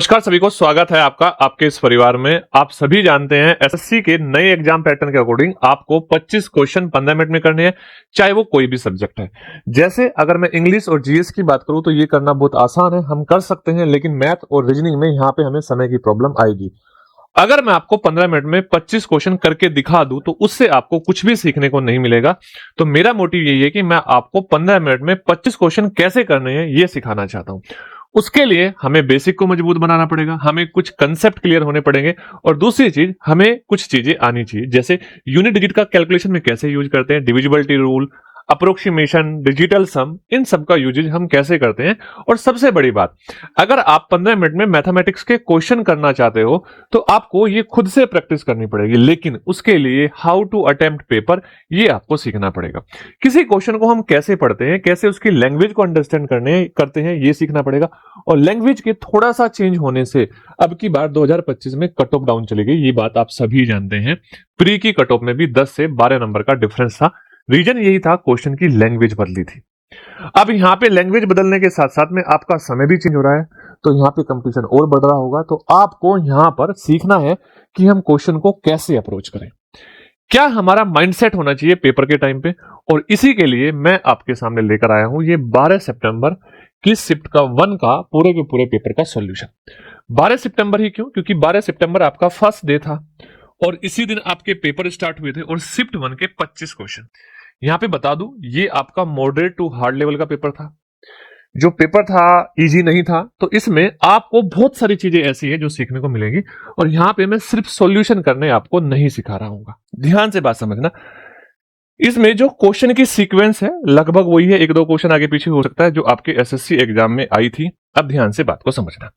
नमस्कार सभी को, स्वागत है आपका आपके इस परिवार में। आप सभी जानते हैं एसएससी के नए एग्जाम पैटर्न के अकॉर्डिंग आपको 25 क्वेश्चन 15 मिनट में करने हैं, चाहे वो कोई भी सब्जेक्ट है। जैसे अगर मैं इंग्लिश और जीएस की बात करूं तो ये करना बहुत आसान है, हम कर सकते हैं, लेकिन मैथ और रीजनिंग में यहाँ पे हमें समय की प्रॉब्लम आएगी। अगर मैं आपको 15 मिनट में 25 क्वेश्चन करके दिखा दूं तो उससे आपको कुछ भी सीखने को नहीं मिलेगा। तो मेरा मोटिव यही है कि मैं आपको 15 मिनट में 25 क्वेश्चन कैसे करने हैं ये सिखाना चाहता हूं। उसके लिए हमें बेसिक को मजबूत बनाना पड़ेगा, हमें कुछ कंसेप्ट क्लियर होने पड़ेंगे, और दूसरी चीज हमें कुछ चीजें आनी चाहिए, जैसे यूनिट डिजिट का कैलकुलेशन में कैसे यूज करते हैं, डिविजिबिलिटी रूल, अप्रोक्सीमेशन, डिजिटल सम, इन सब का यूजेज हम कैसे करते हैं। और सबसे बड़ी बात, अगर आप 15 मिनट में मैथमेटिक्स के क्वेश्चन करना चाहते हो तो आपको ये खुद से प्रैक्टिस करनी पड़ेगी, लेकिन उसके लिए हाउ टू अटेम्प्ट पेपर ये आपको सीखना पड़ेगा। किसी क्वेश्चन को हम कैसे पढ़ते हैं, कैसे उसकी लैंग्वेज को अंडरस्टैंड करते हैं, ये सीखना पड़ेगा। और लैंग्वेज के थोड़ा सा चेंज होने से अब की बार 2025 में कट ऑफ डाउन चली गई, ये बात आप सभी जानते हैं। प्री की कट ऑफ में भी 10 से 12 नंबर का डिफरेंस था। रीजन यही था, क्वेश्चन की लैंग्वेज बदली थी। अब यहाँ पे लैंग्वेज बदलने के साथ साथ में आपका समय भी चेंज हो रहा है, तो यहाँ पे कंपटीशन और बढ़ रहा होगा। तो आपको यहाँ पर सीखना है कि हम क्वेश्चन को कैसे अप्रोच करें, क्या हमारा माइंडसेट होना चाहिए पेपर के टाइम पे। और इसी के लिए मैं आपके सामने लेकर आया हूं ये 12 सितंबर की शिफ्ट का 1 का पूरे के पूरे पेपर का सॉल्यूशन। 12 सितंबर ही क्यों? क्योंकि 12 सितंबर आपका फर्स्ट डे था और इसी दिन आपके पेपर स्टार्ट हुए थे, और शिफ्ट 1 के 25 क्वेश्चन। यहां पे बता दूं, ये आपका मॉडरेट टू हार्ड लेवल का पेपर था। जो पेपर था इजी नहीं था, तो इसमें आपको बहुत सारी चीजें ऐसी है जो सीखने को मिलेगी। और यहां पे मैं सिर्फ सॉल्यूशन करने आपको नहीं सिखा रहा हूं। ध्यान से बात समझना, इसमें जो क्वेश्चन की सीक्वेंस है लगभग वही है, एक दो क्वेश्चन आगे पीछे हो सकता है जो आपके एसएससी एग्जाम में आई थी। अब ध्यान से बात को समझना।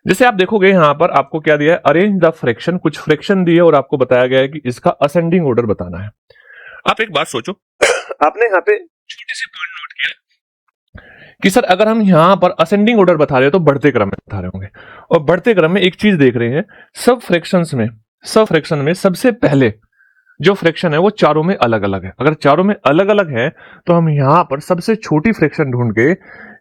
जैसे आप देखोगे यहां पर आपको क्या दिया है, अरेंज द फ्रैक्शन, कुछ फ्रैक्शन दिए और आपको बताया गया है कि इसका असेंडिंग ऑर्डर बताना है। आप एक बात सोचो, आपने यहाँ पे छोटी सी पॉइंट नोट किया कि सर अगर हम यहां पर असेंडिंग ऑर्डर बता रहे हैं तो बढ़ते क्रम में बता रहे होंगे, और बढ़ते क्रम में एक चीज देख रहे हैं, सब फ्रैक्शन में सबसे पहले जो फ्रैक्शन है वो चारों में अलग अलग है। अगर चारों में अलग अलग है तो हम यहां पर सबसे छोटी फ्रैक्शन ढूंढ के,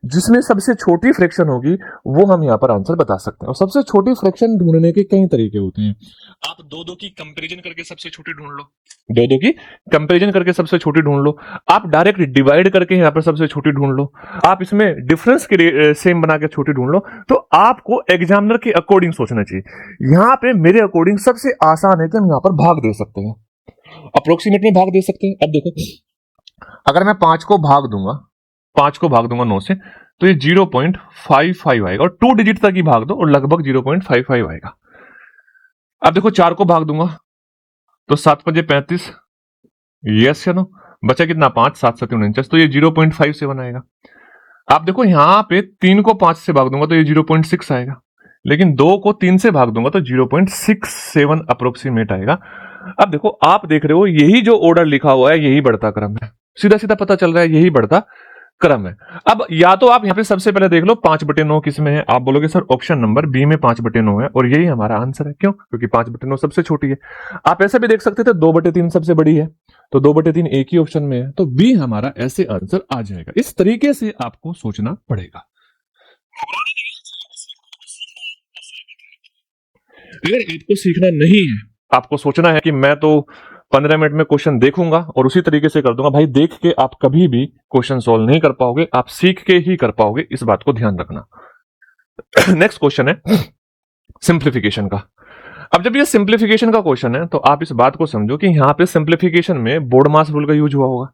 जिसमें सबसे छोटी फ्रैक्शन होगी वो हम यहां पर आंसर बता सकते हैं। और सबसे छोटी फ्रैक्शन ढूंढने के कई तरीके होते हैं। आप दो दो की कंपैरिजन करके सबसे छोटी ढूंढ लो, दो दो की कंपैरिजन करके सबसे छोटी ढूंढ लो। आप डायरेक्ट डिवाइड करके यहां पर सबसे छोटी ढूंढ लो। आप इसमें डिफरेंस के सेम बना के छोटी ढूंढ लो। तो आपको एग्जामिनर के अकॉर्डिंग सोचना चाहिए। यहां पे मेरे अकॉर्डिंग सबसे आसान है कि हम यहां पर भाग दे सकते हैं, अप्रोक्सीमेट में भाग दे सकते हैं। अब देखो, अगर मैं 5 को भाग दूंगा 9 से, तो ये 0.55 आएगा, और 2 डिजिट तक ही भाग दो और लगभग 0.55 आएगा। अब देखो 4 को भाग दूंगा तो 7 5 35, यस या नो, बचा कितना 5, 7 7 49, तो ये 0.57 आएगा। आप देखो यहां पे 3 को 5 से भाग दूंगा तो ये 0.6 आएगा, लेकिन 2 को 3 से भाग दूंगा तो 0.67 अप्रोक्सीमेट आएगा। अब देखो, आप देख रहे हो यही जो ऑर्डर लिखा हुआ है यही बढ़ता क्रम है, सीधा सीधा पता चल रहा है यही बढ़ता क्रम है। अब या तो आप यहां पे सबसे पहले देख लो 5/9 किस में है, आप बोलोगे सर ऑप्शन नंबर बी में 5/9 है, और यही हमारा आंसर है। क्यों? क्योंकि 5/9 सबसे छोटी है। आप ऐसे भी देख सकते थे 2/3 सबसे बड़ी है, तो 2/3 एक ही ऑप्शन में है, तो बी हमारा ऐसे आंसर आ जाएगा। इस तरीके से आपको सोचना पड़ेगा। अगर आपको सीखना नहीं है, आपको सोचना है कि मैं तो 15 मिनट में क्वेश्चन देखूंगा और उसी तरीके से कर दूंगा, भाई देख के आप कभी भी क्वेश्चन सॉल्व नहीं कर पाओगे, आप सीख के ही कर पाओगे, इस बात को ध्यान रखना। नेक्स्ट क्वेश्चन है सिंप्लीफिकेशन का। अब जब ये सिंप्लीफिकेशन का क्वेश्चन है तो आप इस बात को समझो कि यहां पे सिंप्लीफिकेशन में बोर्ड मास रूल का यूज हुआ होगा,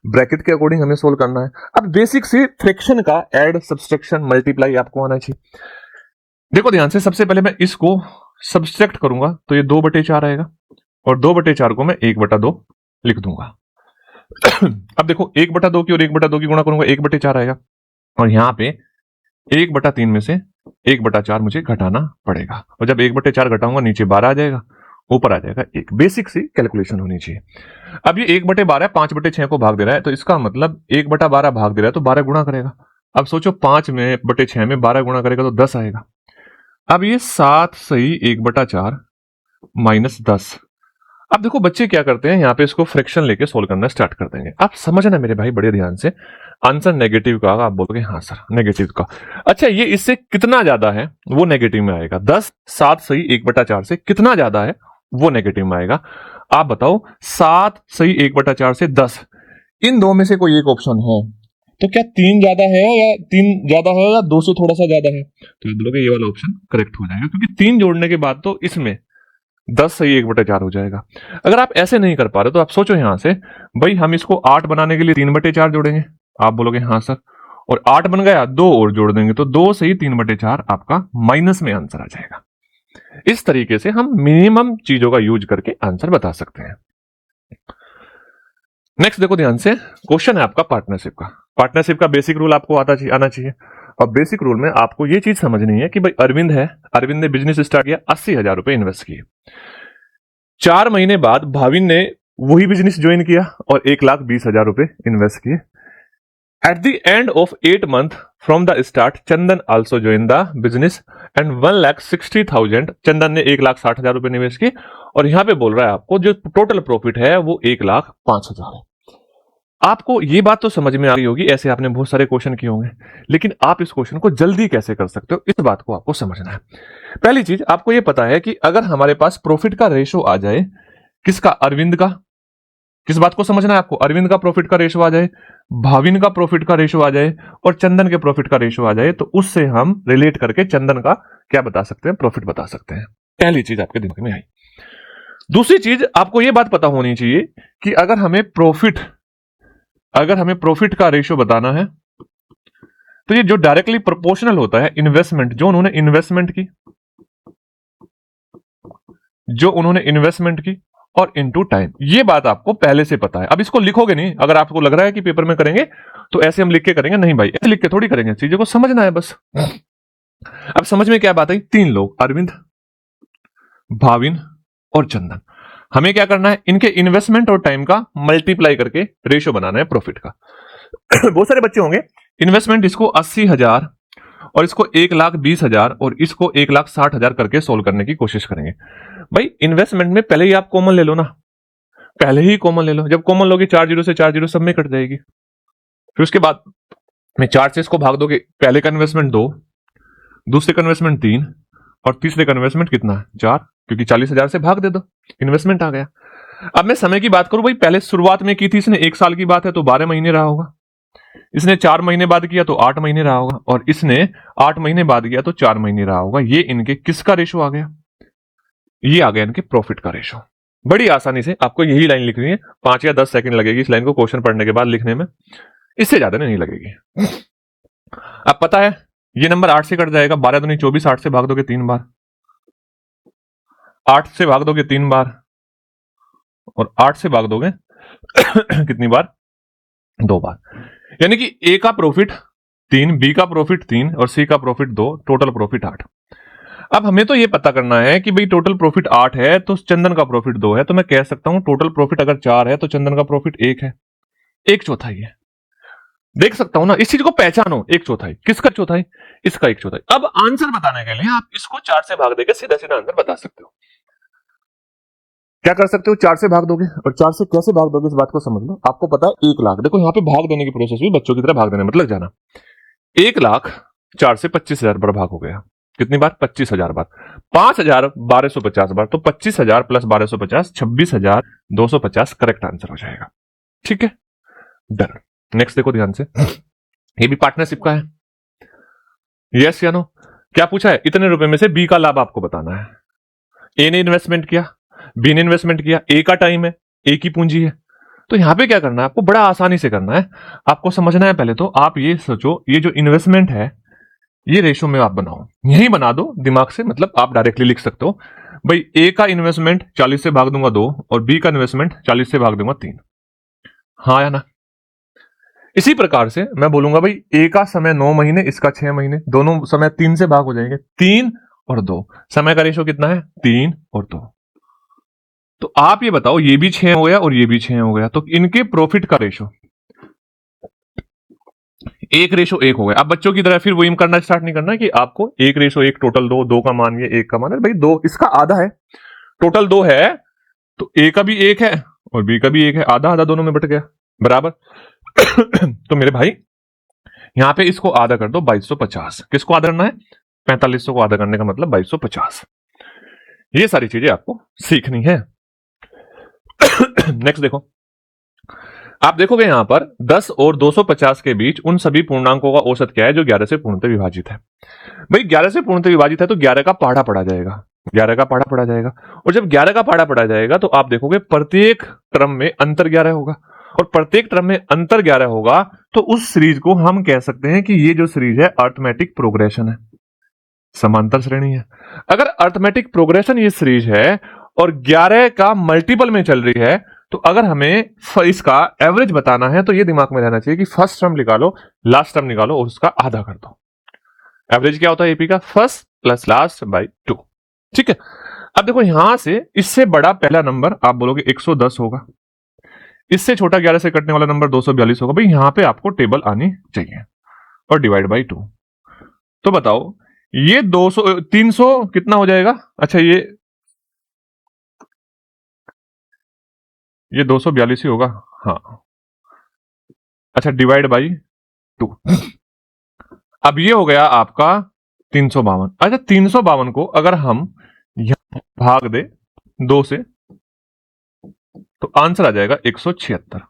ब्रैकेट के अकॉर्डिंग हमें सोल्व करना है। अब बेसिक से फ्रैक्शन का ऐड, सब्सट्रैक्शन, मल्टीप्लाई आपको आना चाहिए। देखो ध्यान से, सबसे पहले मैं इसको सब्सट्रैक्ट करूंगा तो ये 2/4 आएगा, और 2/4 को मैं 1/2 लिख दूंगा। अब देखो 1/2 की और 1/2 की गुणा करूंगा, 1/4 आएगा, और यहां पे 1/3 में से 1/4 मुझे घटाना पड़ेगा, और जब 1/4 घटाऊंगा नीचे 12 आ जाएगा, ऊपर आ जाएगा 1। बेसिक सी कैलकुलेशन होनी चाहिए। अब ये 1/12 5/6 को भाग दे रहा है, तो इसका मतलब 1/12 भाग दे रहा है तो 12 गुणा करेगा। अब सोचो 5/6 में 12 गुणा करेगा तो 10 आएगा। अब ये 7 सही 1/4 -10, अब देखो बच्चे क्या करते हैं, यहाँ पे इसको फ्रैक्शन लेके सोल्व करना स्टार्ट कर देंगे। आप समझना मेरे भाई बड़े ध्यान से, आंसर नेगेटिव का आएगा, आप बोलोगे हाँ सर नेगेटिव का। अच्छा ये इससे कितना ज्यादा है वो नेगेटिव में आएगा। 10 7 सही 1/4 से कितना ज्यादा है वो नेगेटिव में आएगा। आप बताओ 7 सही 1/4 से 10, इन दो में से कोई एक ऑप्शन है तो क्या 3 ज्यादा है या 3 ज्यादा है या 2 से थोड़ा सा ज्यादा है, तो आप बोलोगे ये वाला ऑप्शन करेक्ट हो जाएगा, क्योंकि 3 जोड़ने के बाद तो इसमें 10 सही 1/4 हो जाएगा। अगर आप ऐसे नहीं कर पा रहे तो आप सोचो यहां से, भाई हम इसको 8 बनाने के लिए 3/4 जोड़ेंगे, आप बोलोगे हाँ सर, और 8 बन गया 2 और जोड़ देंगे तो 2 सही 3/4 आपका माइनस में आंसर आ जाएगा। इस तरीके से हम मिनिमम चीजों का यूज करके आंसर बता सकते हैं। नेक्स्ट देखो ध्यान से, क्वेश्चन है आपका पार्टनरशिप का। पार्टनरशिप का बेसिक रूल आपको आना चाहिए, और बेसिक रूल में आपको ये चीज समझनी है कि भाई अरविंद है, अरविंद ने बिजनेस स्टार्ट किया, 80,000 रुपए इन्वेस्ट किए। 4 महीने बाद भाविन ने वही बिजनेस ज्वाइन किया और 1,20,000 रुपए इन्वेस्ट किए। At the end of 8 month from the start Chandan also join the business and 1,60,000, चंदन ने 1,60,000 रुपए निवेश किए, और यहां पे बोल रहा है आपको जो टोटल प्रॉफिट है वो 1,05,000 है। आपको ये बात तो समझ में आ गई होगी, ऐसे आपने बहुत सारे क्वेश्चन किए होंगे, लेकिन आप इस क्वेश्चन को जल्दी कैसे कर सकते हो इस बात को आपको समझना है। पहली चीज आपको ये पता है कि अगर हमारे पास प्रॉफिट का रेशो आ जाए, किसका, अरविंद का, किस बात को समझना है आपको, अरविंद का प्रॉफिट का रेशो आ जाए, भाविन का प्रॉफिट का रेशो आ जाए और चंदन के प्रॉफिट का रेशो आ जाए, तो उससे हम रिलेट करके चंदन का क्या बता सकते हैं, प्रॉफिट बता सकते हैं। पहली चीज आपके दिमाग में आई। दूसरी चीज आपको यह बात पता होनी चाहिए कि अगर हमें प्रॉफिट का रेशो बताना है तो ये जो डायरेक्टली प्रोपोर्शनल होता है इन्वेस्टमेंट, जो उन्होंने इन्वेस्टमेंट की और इनटू टाइम, ये बात आपको पहले से पता है। अब इसको लिखोगे नहीं, अगर आपको लग रहा है कि पेपर में करेंगे तो ऐसे हम लिख के करेंगे, नहीं भाई ऐसे लिख के थोड़ी करेंगे, चीजों को समझना है बस। अब समझ में क्या बात आई, 3 लोग, अरविंद, भाविन और चंदन, हमें क्या करना है, इनके इन्वेस्टमेंट और टाइम का मल्टीप्लाई करके रेशो बनाना है प्रॉफिट का। बहुत सारे बच्चे होंगे, इन्वेस्टमेंट इसको 80,000 और इसको 1,20,000 और इसको 1,60,000 करके सोल्व करने की कोशिश करेंगे। भाई इन्वेस्टमेंट में पहले ही आप कॉमन ले लो ना, पहले ही कॉमन ले लो, जब कॉमन लोगे 4 जीरो से 4 जीरो सब में कट जाएगी, फिर उसके बाद में 4 से इसको भाग दोगे, पहले का इन्वेस्टमेंट 2, दूसरे का इन्वेस्टमेंट 3 और तीसरे का इन्वेस्टमेंट कितना है 4, क्योंकि 40,000 से भाग दे दो, इन्वेस्टमेंट आ गया। अब मैं समय की बात करूं, भाई पहले शुरुआत में की थी इसने 1 साल की बात है तो 12 महीने रहा होगा, इसने 4 महीने बाद किया तो 8 महीने रहा होगा, और इसने 8 महीने बाद किया तो 4 महीने रहा होगा। ये इनके किसका रेशो आ गया, ये आ गया इनके प्रॉफिट का रेशो। बड़ी आसानी से आपको यही लाइन लिखनी है, 5 या 10 सेकंड लगेगी इस लाइन को क्वेश्चन पढ़ने के बाद लिखने में, इससे ज्यादा नहीं लगेगी। अब पता है ये नंबर 8 से कट जाएगा, 12 दूनी 24, 8 से भाग दोगे 3 बार, 8 से भाग दोगे 3 बार और 8 से भाग दोगे कितनी बार, 2 बार, यानी कि ए का प्रॉफिट 3, बी का प्रॉफिट 3 और सी का प्रॉफिट 2, टोटल प्रॉफिट 8। अब हमें तो ये पता करना है कि भाई टोटल प्रॉफिट 8 है तो चंदन का प्रॉफिट 2 है, तो मैं कह सकता हूं टोटल प्रॉफिट अगर 4 है तो चंदन का प्रॉफिट 1 है, 1/4 है। देख सकता हूं ना, इस चीज को पहचानो, 1/4, किसका चौथाई, इसका 1/4। अब आंसर बताने के लिए आप इसको 4 से भाग देकर सीधा सीधा आंसर बता सकते हो। क्या कर सकते हो, 4 से भाग दोगे, और 4 से कैसे भाग दोगे इस बात को समझ लो। आपको पता है 1 लाख, देखो यहाँ पे भाग देने की प्रोसेस भी बच्चों की तरह भाग देने मतलब जाना, 1 लाख 4 से 25,000 बार भाग हो गया, कितनी बार, 25,000 बार, 5,000 1250 बार, तो 25,000 प्लस 1250 26,250 करेक्ट आंसर हो जाएगा। ठीक है, डन। नेक्स्ट देखो ध्यान से, ये भी पार्टनरशिप का है, यस या नो। क्या पूछा है, इतने रुपए में से बी का लाभ आपको बताना है। ए ने इन्वेस्टमेंट किया, बी ने इन्वेस्टमेंट किया, ए का टाइम है, ए की पूंजी है, तो यहां पे क्या करना है आपको, बड़ा आसानी से करना है। आपको समझना है पहले तो आप ये सोचो, ये जो इन्वेस्टमेंट है ये रेशो में आप बनाओ, यही बना दो दिमाग से, मतलब आप डायरेक्टली लिख सकते हो भाई ए का इन्वेस्टमेंट 40 से भाग दूंगा 2 और बी का इन्वेस्टमेंट 40 से भाग दूंगा 3, हाँ या ना। इसी प्रकार से मैं बोलूंगा भाई ए का समय 9 महीने, इसका 6 महीने, दोनों समय 3 से भाग हो जाएंगे, 3 और 2, समय का रेशो कितना है, 3 और 2। तो आप ये बताओ, ये भी 6 हो गया और ये भी 6 हो गया, तो इनके प्रॉफिट का रेशो 1:1 हो गया। अब बच्चों की तरह फिर वही करना स्टार्ट नहीं करना कि आपको 1:1 टोटल 2 का मान ये 1 का मान है, भाई 2 इसका आधा है, टोटल 2 है तो ए का भी 1 है और बी का भी 1 है, आधा आधा दोनों में बट गया, बराबर। तो मेरे भाई यहां पे इसको आधा कर दो 2250। किसको आधा करना है? 4500 को आधा करने का मतलब 2250। ये सारी चीजें आपको सीखनी है। नेक्स्ट देखो, आप देखोगे यहां पर 10 और 250 के बीच उन सभी पूर्णांकों का औसत क्या है जो 11 से पूर्णतः विभाजित है। भाई 11 से पूर्णतः विभाजित है तो 11 का पहाड़ा पड़ा जाएगा, 11 का पहाड़ा पड़ा जाएगा। और जब 11 का पहाड़ा पड़ा जाएगा तो आप देखोगे प्रत्येक क्रम में अंतर 11 होगा, और प्रत्येक क्रम में अंतर 11 होगा तो उस सीरीज को हम कह सकते हैं कि ये जो सीरीज है अर्थमेटिक प्रोग्रेशन है, समांतर श्रेणी है। अगर अर्थमेटिक प्रोग्रेशन ये सीरीज है और 11 का मल्टीपल में चल रही है, तो अगर हमें इसका एवरेज बताना है तो ये दिमाग में रहना चाहिए कि फर्स्ट टर्म निकालो, लास्ट टर्म निकालो और उसका आधा कर दो। एवरेज क्या होता है एपी का? First plus last by 2। ठीक है, अब देखो यहां से इससे बड़ा पहला नंबर आप बोलोगे 110 होगा, इससे छोटा 11 से कटने वाला नंबर 242 होगा। भाई यहां पे आपको टेबल आनी चाहिए और डिवाइड बाई 2। तो बताओ ये 200 300 कितना हो जाएगा? अच्छा ये 242 ही होगा, हाँ। अच्छा डिवाइड बाई 2। अब ये हो गया आपका 352। अच्छा 352 को अगर हम यहां भाग दे 2 से तो आंसर आ जाएगा 176।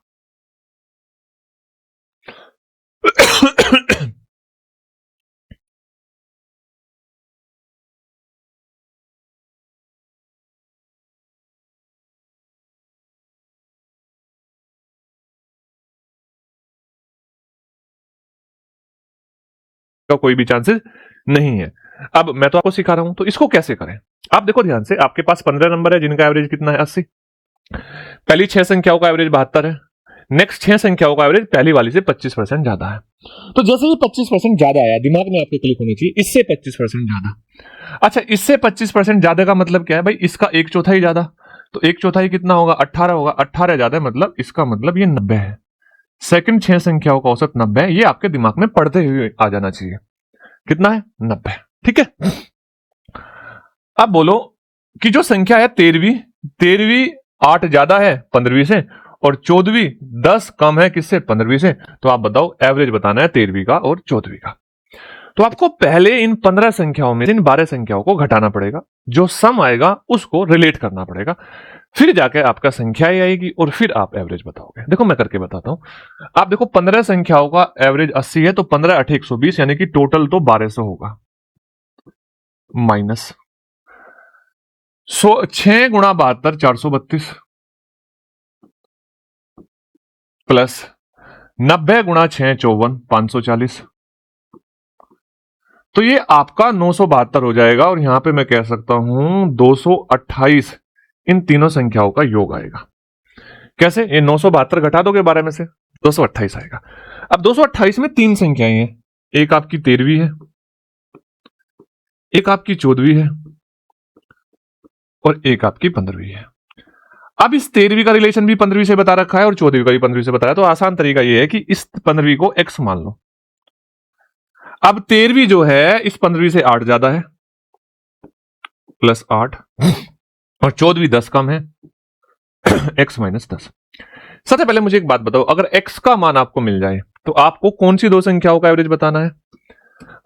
का कोई भी चांसेस नहीं है। अब मैं तो आपको सिखा रहा हूं, तो इसको कैसे करें आप देखो ध्यान से। आपके पास 15 नंबर है जिनका एवरेज कितना है? 80। पहली 6 संख्याओं का एवरेज 72 है। नेक्स्ट 6 संख्याओं का एवरेज पहली वाली से 25% ज्यादा है। तो जैसे ही 25% ज्यादा आया, दिमाग में आपके क्लिक होनी चाहिए इससे 25% ज्यादा। अच्छा इससे 25% ज्यादा का मतलब क्या है? भाई इसका 1/4 ज्यादा, तो 1/4 कितना होगा? 18 होगा। 18 ज्यादा है मतलब इसका मतलब ये 90 है। सेकंड 6 संख्याओं का औसत 90 है, ये आपके दिमाग में पढ़ते हुए आ जाना चाहिए। कितना है? 90। ठीक है, अब बोलो कि जो संख्या है 13वीं 8 ज्यादा है 15वीं से, और 14वीं 10 कम है किससे? 15वीं से। तो आप बताओ एवरेज बताना है 13वीं का और 14वीं का। तो आपको पहले इन 15 संख्याओं में इन 12 संख्याओं को घटाना पड़ेगा, जो सम आएगा उसको रिलेट करना पड़ेगा, फिर जाके आपका संख्याएं आएगी और फिर आप एवरेज बताओगे। देखो मैं करके बताता हूं। आप देखो 15 संख्याओं का एवरेज 80 है, तो 15 8 120 यानी कि टोटल तो 1200 होगा, माइनस 6 गुणा 72 432, प्लस 90 गुणा 6 54 540। तो ये आपका 972 हो जाएगा, और यहां पे मैं कह सकता हूं 228 इन तीनों संख्याओं का योग आएगा। कैसे? ये 972 घटा दोगे 12 में से 228 आएगा। अब 228 में 3 संख्याएं हैं, एक आपकी 13वीं है, एक आपकी 14वीं है और एक आपकी 15वीं है। अब इस 13वीं का रिलेशन भी 15वीं से बता रखा है और 14वीं का भी 15वीं से बताया, तो आसान तरीका यह है कि इस 15वीं को x मान लो। अब 13वीं जो है इस 15वीं से 8 ज्यादा है, प्लस 8, और 14वीं 10 कम है, x माइनस 10। सबसे पहले मुझे एक बात बताओ, अगर x का मान आपको मिल जाए तो आपको कौन सी दो संख्याओं का एवरेज बताना है?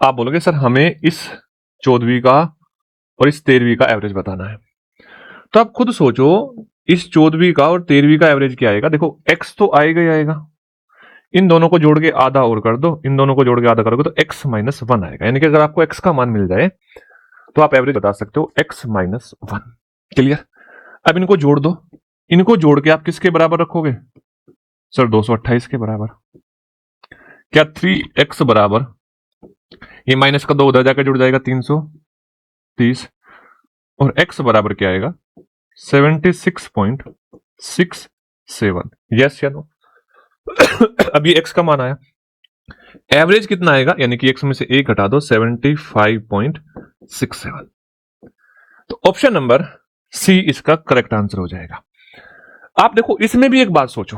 आप बोलोगे सर हमें इस 14वीं का और इस 13वीं का एवरेज बताना है। तो आप खुद सोचो इस 14वीं का और 13वीं का एवरेज क्या आएगा? देखो x तो आएगा ही आएगा, इन दोनों को जोड़ के आधा और कर दो, इन दोनों को जोड़ के आधा करोगे तो x माइनस 1 आएगा। यानी कि अगर आपको x का मान मिल जाए तो आप एवरेज बता सकते हो x माइनस 1। क्लियर? अब इनको जोड़ दो, इनको जोड़ के आप किसके बराबर रखोगे? सर 228 के बराबर। क्या 3x बराबर, ये माइनस का 2 उधर जाकर जुड़ जाएगा 330, और x बराबर क्या आएगा? 76.67। यस या नो? अभी x का मान आया, एवरेज कितना आएगा? यानी कि x में से 1 घटा दो, 75.67। तो ऑप्शन नंबर सी इसका करेक्ट आंसर हो जाएगा। आप देखो इसमें भी एक बात सोचो,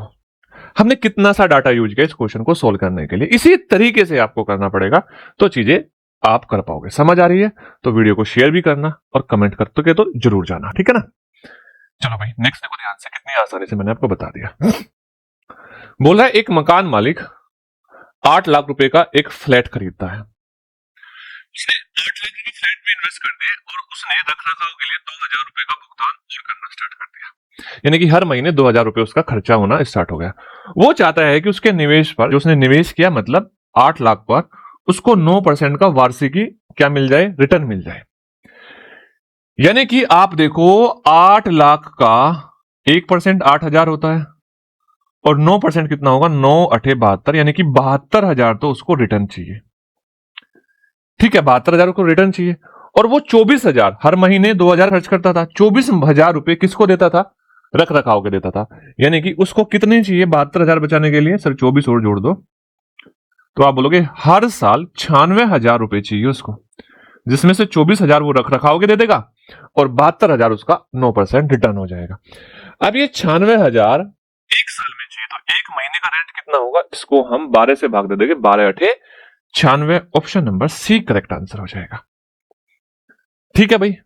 हमने कितना सा डाटा यूज किया इस क्वेश्चन को सोल्व करने के लिए। इसी तरीके से आपको करना पड़ेगा तो चीजें आप कर पाओगे। समझ आ रही है तो वीडियो को शेयर भी करना और कमेंट करते तो जरूर जाना, ठीक है ना। चलो भाई नेक्स्ट देखो ध्यान से, कितनी आसानी से मैंने आपको बता दिया। बोला है एक मकान मालिक 8 लाख रुपए का एक फ्लैट खरीदता है। उसने 8 लाख रुपए फ्लैट में इन्वेस्ट कर दिए और उसने रख रखाव के लिए 2,000 रुपए का भुगतान और करना स्टार्ट कर दिया, यानी कि हर महीने 2,000 रुपए उसका खर्चा होना स्टार्ट हो गया। वो चाहता है कि उसके निवेश पर, जो उसने निवेश किया मतलब 8 लाख पर, उसको 9% का वार्षिकी क्या मिल जाए, रिटर्न मिल जाए। यानी कि आप देखो 8 लाख का 1% 8,000 होता है और 9% कितना होगा, 9×8 = 72, यानी कि 72,000 तो उसको रिटर्न चाहिए। ठीक है, 72,000 को रिटर्न चाहिए और वो 24,000 हर महीने 2,000 खर्च करता था। 24,000 रुपए किसको देता था, रख रखाव के देता था। यानी कि उसको कितने चाहिए 72,000 बचाने के लिए, सर 24 और जोड़ दो तो आप बोलोगे हर साल 96,000 रुपए चाहिए उसको, जिसमें से 24,000 वो रख रखाव के दे देगा और 72,000 उसका 9% रिटर्न हो जाएगा। अब ये 96,000 एक साल में चाहिए तो एक महीने का रेंट कितना होगा, इसको हम 12 से भाग दे देंगे, 12×8 = 96। Option number C correct answer हो जाएगा। ठीक है भाई,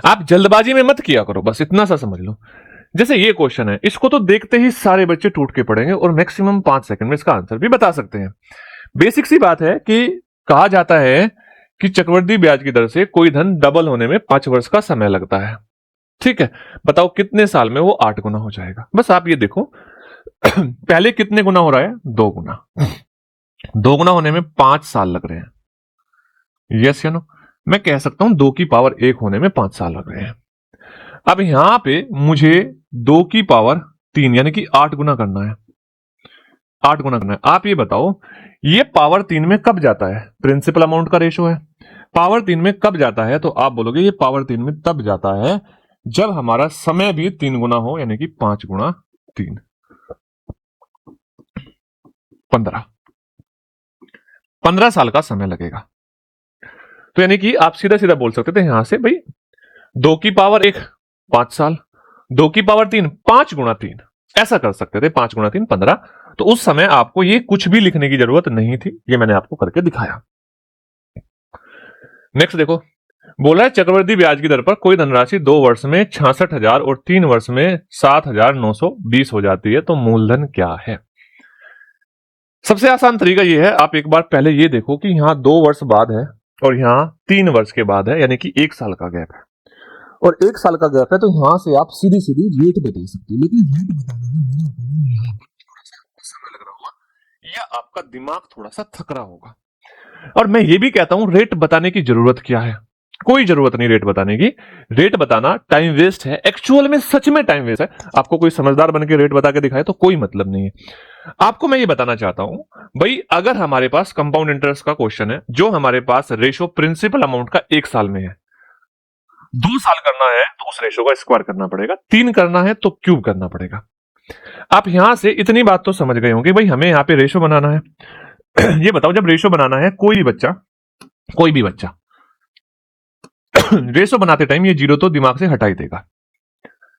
आप जल्दबाजी में मत किया करो, बस इतना सा समझ लो। जैसे ये क्वेश्चन है, इसको तो देखते ही सारे बच्चे टूट के पड़ेंगे और मैक्सिमम 5 सेकंड में इसका आंसर भी बता सकते हैं। बेसिक सी बात है कि कहा जाता है कि चक्रवृद्धि ब्याज की दर से कोई धन डबल होने में 5 वर्ष का समय लगता है। ठीक है, बताओ कितने साल में वो 8 गुना हो जाएगा। बस आप ये देखो पहले कितने गुना हो रहा है, 2 गुना। 2 गुना होने में 5 साल लग रहे हैं। यस या नो, मैं कह सकता हूं 2 की पावर 1 होने में 5 साल लग रहे हैं। अब यहां पे मुझे 2 की पावर 3 यानी कि 8 गुना करना है, 8 गुना करना है। आप ये बताओ ये पावर 3 में कब जाता है, प्रिंसिपल अमाउंट का रेशो है, पावर 3 में कब जाता है, तो आप बोलोगे ये पावर 3 में तब जाता है जब हमारा समय भी 3 गुना हो, यानी कि 5 गुणा 3 15 साल का समय लगेगा। तो यानी कि आप सीधा सीधा बोल सकते थे यहां से भाई 2 की पावर 1 5 साल, 2 की पावर 3 5 गुणा 3, ऐसा कर सकते थे, 5 गुणा 3 15। तो उस समय आपको ये कुछ भी लिखने की जरूरत नहीं थी, ये मैंने आपको करके दिखाया। नेक्स्ट देखो, बोला है चक्रवृद्धि ब्याज की दर पर कोई धनराशि 2 वर्ष में 66,000 और 3 वर्ष में 7,920 हो जाती है, तो मूलधन क्या है। सबसे आसान तरीका यह है, आप एक बार पहले ये देखो कि यहां 2 वर्ष बाद है और यहां 3 वर्ष के बाद है, यानी कि 1 साल का गैप है और 1 साल का गैप है, तो यहां से आप सीधी सीधी रेट बता सकते हो। लेकिन रेट बताने में समय लग रहा होगा या आपका दिमाग थोड़ा सा थक रहा होगा। और मैं ये भी कहता हूं रेट बताने की जरूरत क्या है, कोई जरूरत नहीं रेट बताने की। रेट बताना टाइम वेस्ट है, एक्चुअल में सच में टाइम वेस्ट है। आपको कोई समझदार बन के रेट बता के दिखाए तो कोई मतलब नहीं है। आपको मैं ये बताना चाहता हूं भाई, अगर हमारे पास कंपाउंड इंटरेस्ट का क्वेश्चन है, जो हमारे पास रेशो प्रिंसिपल अमाउंट का 1 साल में है, 2 साल करना है तो उस रेशो का स्क्वायर करना पड़ेगा, 3 करना है तो क्यूब करना पड़ेगा। आप यहां से इतनी बात तो समझ गए होंगे भाई, हमें यहां पे रेशो बनाना है। ये बताओ जब रेशो बनाना है, कोई भी बच्चा रेशो बनाते टाइम ये 0 तो दिमाग से हटा ही देगा।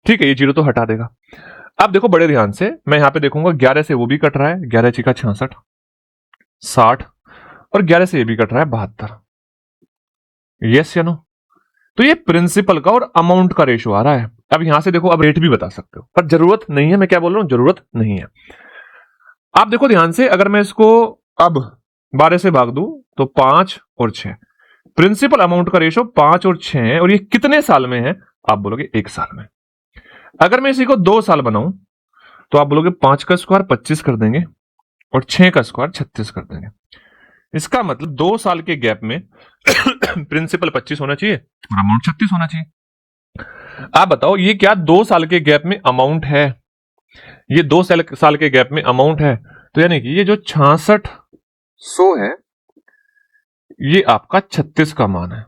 ठीक है, ये 0 तो हटा देगा। अब देखो बड़े ध्यान से, मैं यहां पे देखूंगा 11 से वो भी कट रहा है, 11 छिका 66 60 और 11 से ये भी कट रहा है 72। यस या नो, तो ये प्रिंसिपल का और अमाउंट का रेशो आ रहा है। अब यहां से देखो, अब रेट भी बता सकते हो पर जरूरत नहीं है। मैं क्या बोल रहा हूं, जरूरत नहीं है। आप देखो ध्यान से, अगर मैं इसको अब 12 से भाग दूं तो 5 और 6, प्रिंसिपल अमाउंट का रेशो 5 और 6 है और ये कितने साल में है, आप बोलोगे 1 साल में। अगर मैं इसी को 2 साल बनाऊं तो आप बोलोगे 5 का स्क्वायर 25 कर देंगे और 6 का स्क्वायर 36 कर देंगे। इसका मतलब 2 साल के गैप में प्रिंसिपल 25 होना चाहिए और अमाउंट 36 होना चाहिए। आप बताओ ये क्या 2 साल के गैप में अमाउंट है, ये 2 साल के गैप में अमाउंट है, तो यानी कि ये जो 6600 है ये आपका 36 का मान है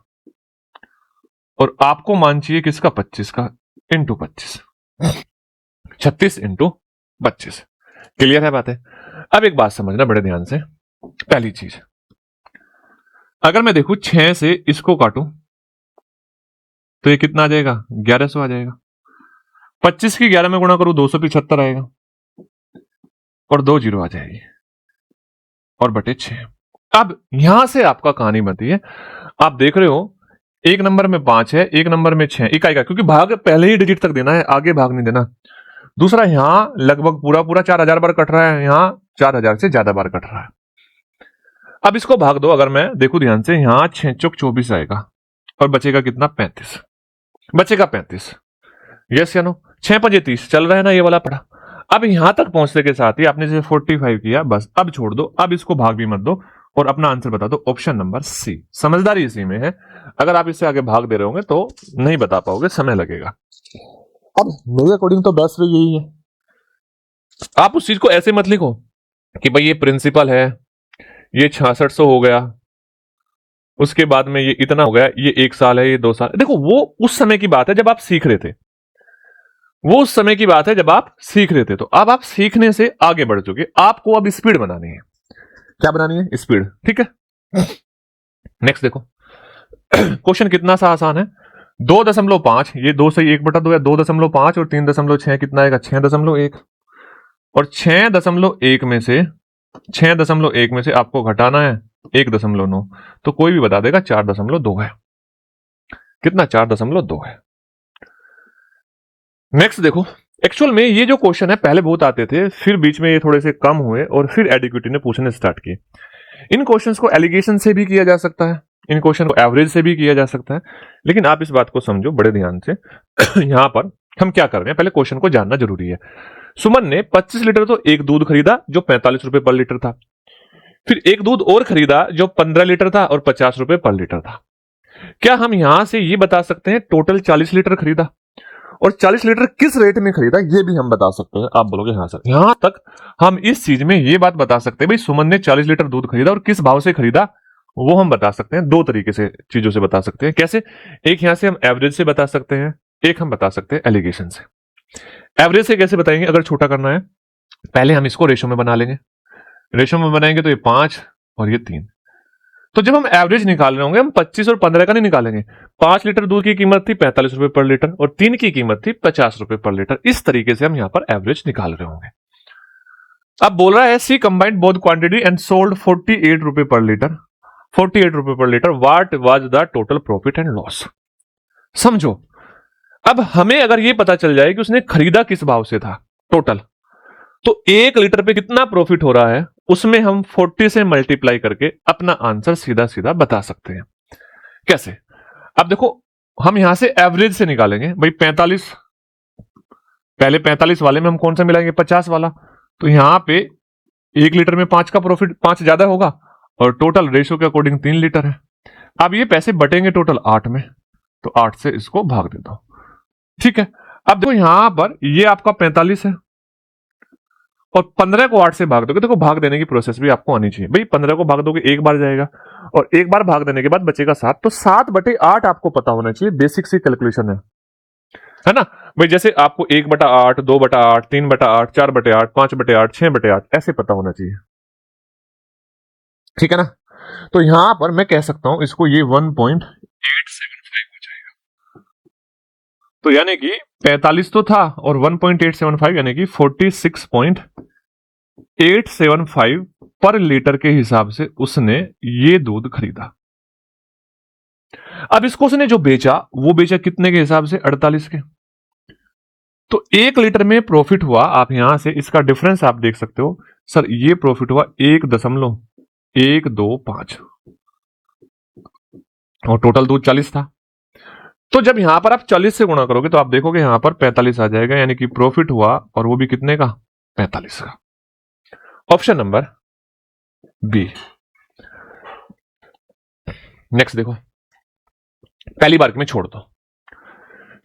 और आपको मान चाहिए किसका, 25 का, इंटू 25, 36 इंटू 25। क्लियर है बात है। अब एक बात समझना बड़े ध्यान से, पहली चीज, अगर मैं देखूं 6 से इसको काटूं तो ये कितना आ जाएगा, 1100 आ जाएगा। 25 की 11 में गुणा करूं 275 आएगा और 2 जीरो आ जाएगी और बटे 6। अब यहां से आपका कहानी बनती है, आप देख रहे हो एक नंबर में 5 है, एक नंबर में 6, इकाई का, क्योंकि भाग पहले ही डिजिट तक देना है, आगे भाग नहीं देना। दूसरा, यहां लगभग पूरा पूरा 4000 बार कट रहा है, यहां 4000 से ज्यादा बार कट रहा है। अब इसको भाग दो, अगर मैं देखूं ध्यान से, यहां 6 चौक 24 आएगा और बचेगा कितना, 35, बचेगा 35। यस या नो? 6 5 30 चल रहा है ना ये वाला पढ़ा। अब यहां तक पहुंचने के साथ ही आपने जैसे 45 किया, बस अब छोड़ दो, अब इसको भाग भी मत दो और अपना आंसर बता दो, ऑप्शन नंबर सी। समझदारी इसी में है, अगर आप इससे आगे भाग दे रहे होंगे तो नहीं बता पाओगे, समय लगेगा। अब मेरे अकॉर्डिंग तो बेस्ट वे यही है। आप उस चीज को ऐसे मत लिखो कि भाई ये प्रिंसिपल है, ये 6600 हो गया, उसके बाद में ये इतना हो गया, ये 1 साल है, ये 2 साल। देखो वो उस समय की बात है जब आप सीख रहे थे, वो उस समय की बात है जब आप सीख रहे थे। तो अब आप सीखने से आगे बढ़ चुके, आपको अब स्पीड बनानी है। क्या बनानी है? स्पीड। ठीक है, नेक्स्ट देखो। क्वेश्चन कितना सा आसान है। 2.5, ये 2 से 1/2 है, 2.5 और 3.6 कितना आएगा, 6.1। और 6.1 में से 6.1 में से आपको घटाना है 1.9, तो कोई भी बता देगा 4.2 है। कितना? 4.2 है। नेक्स्ट देखो, एक्चुअल में ये जो क्वेश्चन है पहले बहुत आते थे, फिर बीच में ये थोड़े से कम हुए और फिर एडिक्विटी ने पूछने स्टार्ट किए। इन क्वेश्चंस को एलिगेशन से भी किया जा सकता है, इन क्वेश्चन को एवरेज से भी किया जा सकता है, लेकिन आप इस बात को समझो बड़े ध्यान से। यहां पर हम क्या कर रहे हैं, पहले क्वेश्चन को जानना जरूरी है। सुमन ने 25 लीटर तो एक दूध खरीदा जो 45 रुपए पर लीटर था, फिर एक दूध और खरीदा जो 15 लीटर था और 50 रुपए पर लीटर था। क्या हम यहां से ये बता सकते हैं टोटल 40 लीटर खरीदा, और 40 लीटर किस रेट में खरीदा ये भी हम बता सकते हैं? आप बोलोगे हाँ सर। यहां तक हम इस चीज में ये बात बता सकते हैं, भाई सुमन ने 40 लीटर दूध खरीदा और किस भाव से खरीदा, वो हम बता सकते हैं। 2 तरीके से चीजों से बता सकते हैं। कैसे? एक यहां से हम एवरेज से बता सकते हैं, एक हम बता सकते हैं एलिगेशन से। एवरेज से कैसे बताएंगे? अगर छोटा करना है, पहले हम इसको रेशो में बना लेंगे। रेशो में बनाएंगे तो ये 5 और ये 3। तो जब हम एवरेज निकाल रहे होंगे, हम 25 और 15 का नहीं निकालेंगे। 5 लीटर दूध की कीमत थी 45 रुपए पर लीटर और 3 की कीमत थी 50 रुपए पर लीटर। इस तरीके से हम यहां पर एवरेज निकाल रहे होंगे। अब बोल रहा है C combined both quantity and sold 48 रुपए पर लीटर, 48 रुपए पर litre, what was the total profit and loss. समझो, अब हमें अगर यह पता चल जाए कि उसने खरीदा किस भाव से था टोटल, तो 1 लीटर पे कितना प्रॉफिट हो रहा है, उसमें हम 40 से मल्टीप्लाई करके अपना आंसर सीधा सीधा बता सकते हैं। कैसे? अब देखो, हम यहां से एवरेज से निकालेंगे। भाई 45, पहले 45 वाले में हम कौन सा मिलाएंगे? 50 वाला। तो यहां पे 1 लीटर में 5 का प्रॉफिट, 5 ज्यादा होगा और टोटल रेशो के अकॉर्डिंग 3 लीटर है। अब ये पैसे बटेंगे टोटल 8 में, तो 8 से इसको भाग देता हूं। ठीक है, अब देखो यहां पर ये आपका 45 है और 15 को 8 से भाग दोगे। देखो भाग देने की प्रोसेस भी आपको आनी चाहिए। भाई 15 को भाग दोगे एक बार जाएगा और एक बार भाग देने के बाद बचेगा 7, तो 7/8 आपको पता होना चाहिए। बेसिक सी कैलकुलेशन है ना भाई? जैसे आपको 1/8, 2/8, 3/8, 4/8, 5/8, 6/8 ऐसे पता होना चाहिए। ठीक है ना? तो यहां पर मैं कह सकता हूं इसको, ये 1.875 हो जाएगा। तो यानी कि 45 तो था और 1.875 यानी कि 46.875 पर लीटर के हिसाब से उसने ये दूध खरीदा। अब इसको उसने जो बेचा, वो बेचा कितने के हिसाब से? 48 के। तो 1 लीटर में प्रॉफिट हुआ, आप यहां से इसका डिफरेंस आप देख सकते हो। सर ये प्रॉफिट हुआ 1.125 और टोटल दूध 40 था। तो जब यहां पर आप 40 से गुणा करोगे तो आप देखोगे यहां पर 45 आ जाएगा, यानी कि प्रॉफिट हुआ और वो भी कितने का? 45 का। Option number B. नेक्स्ट देखो, पहली बार में छोड़ दो।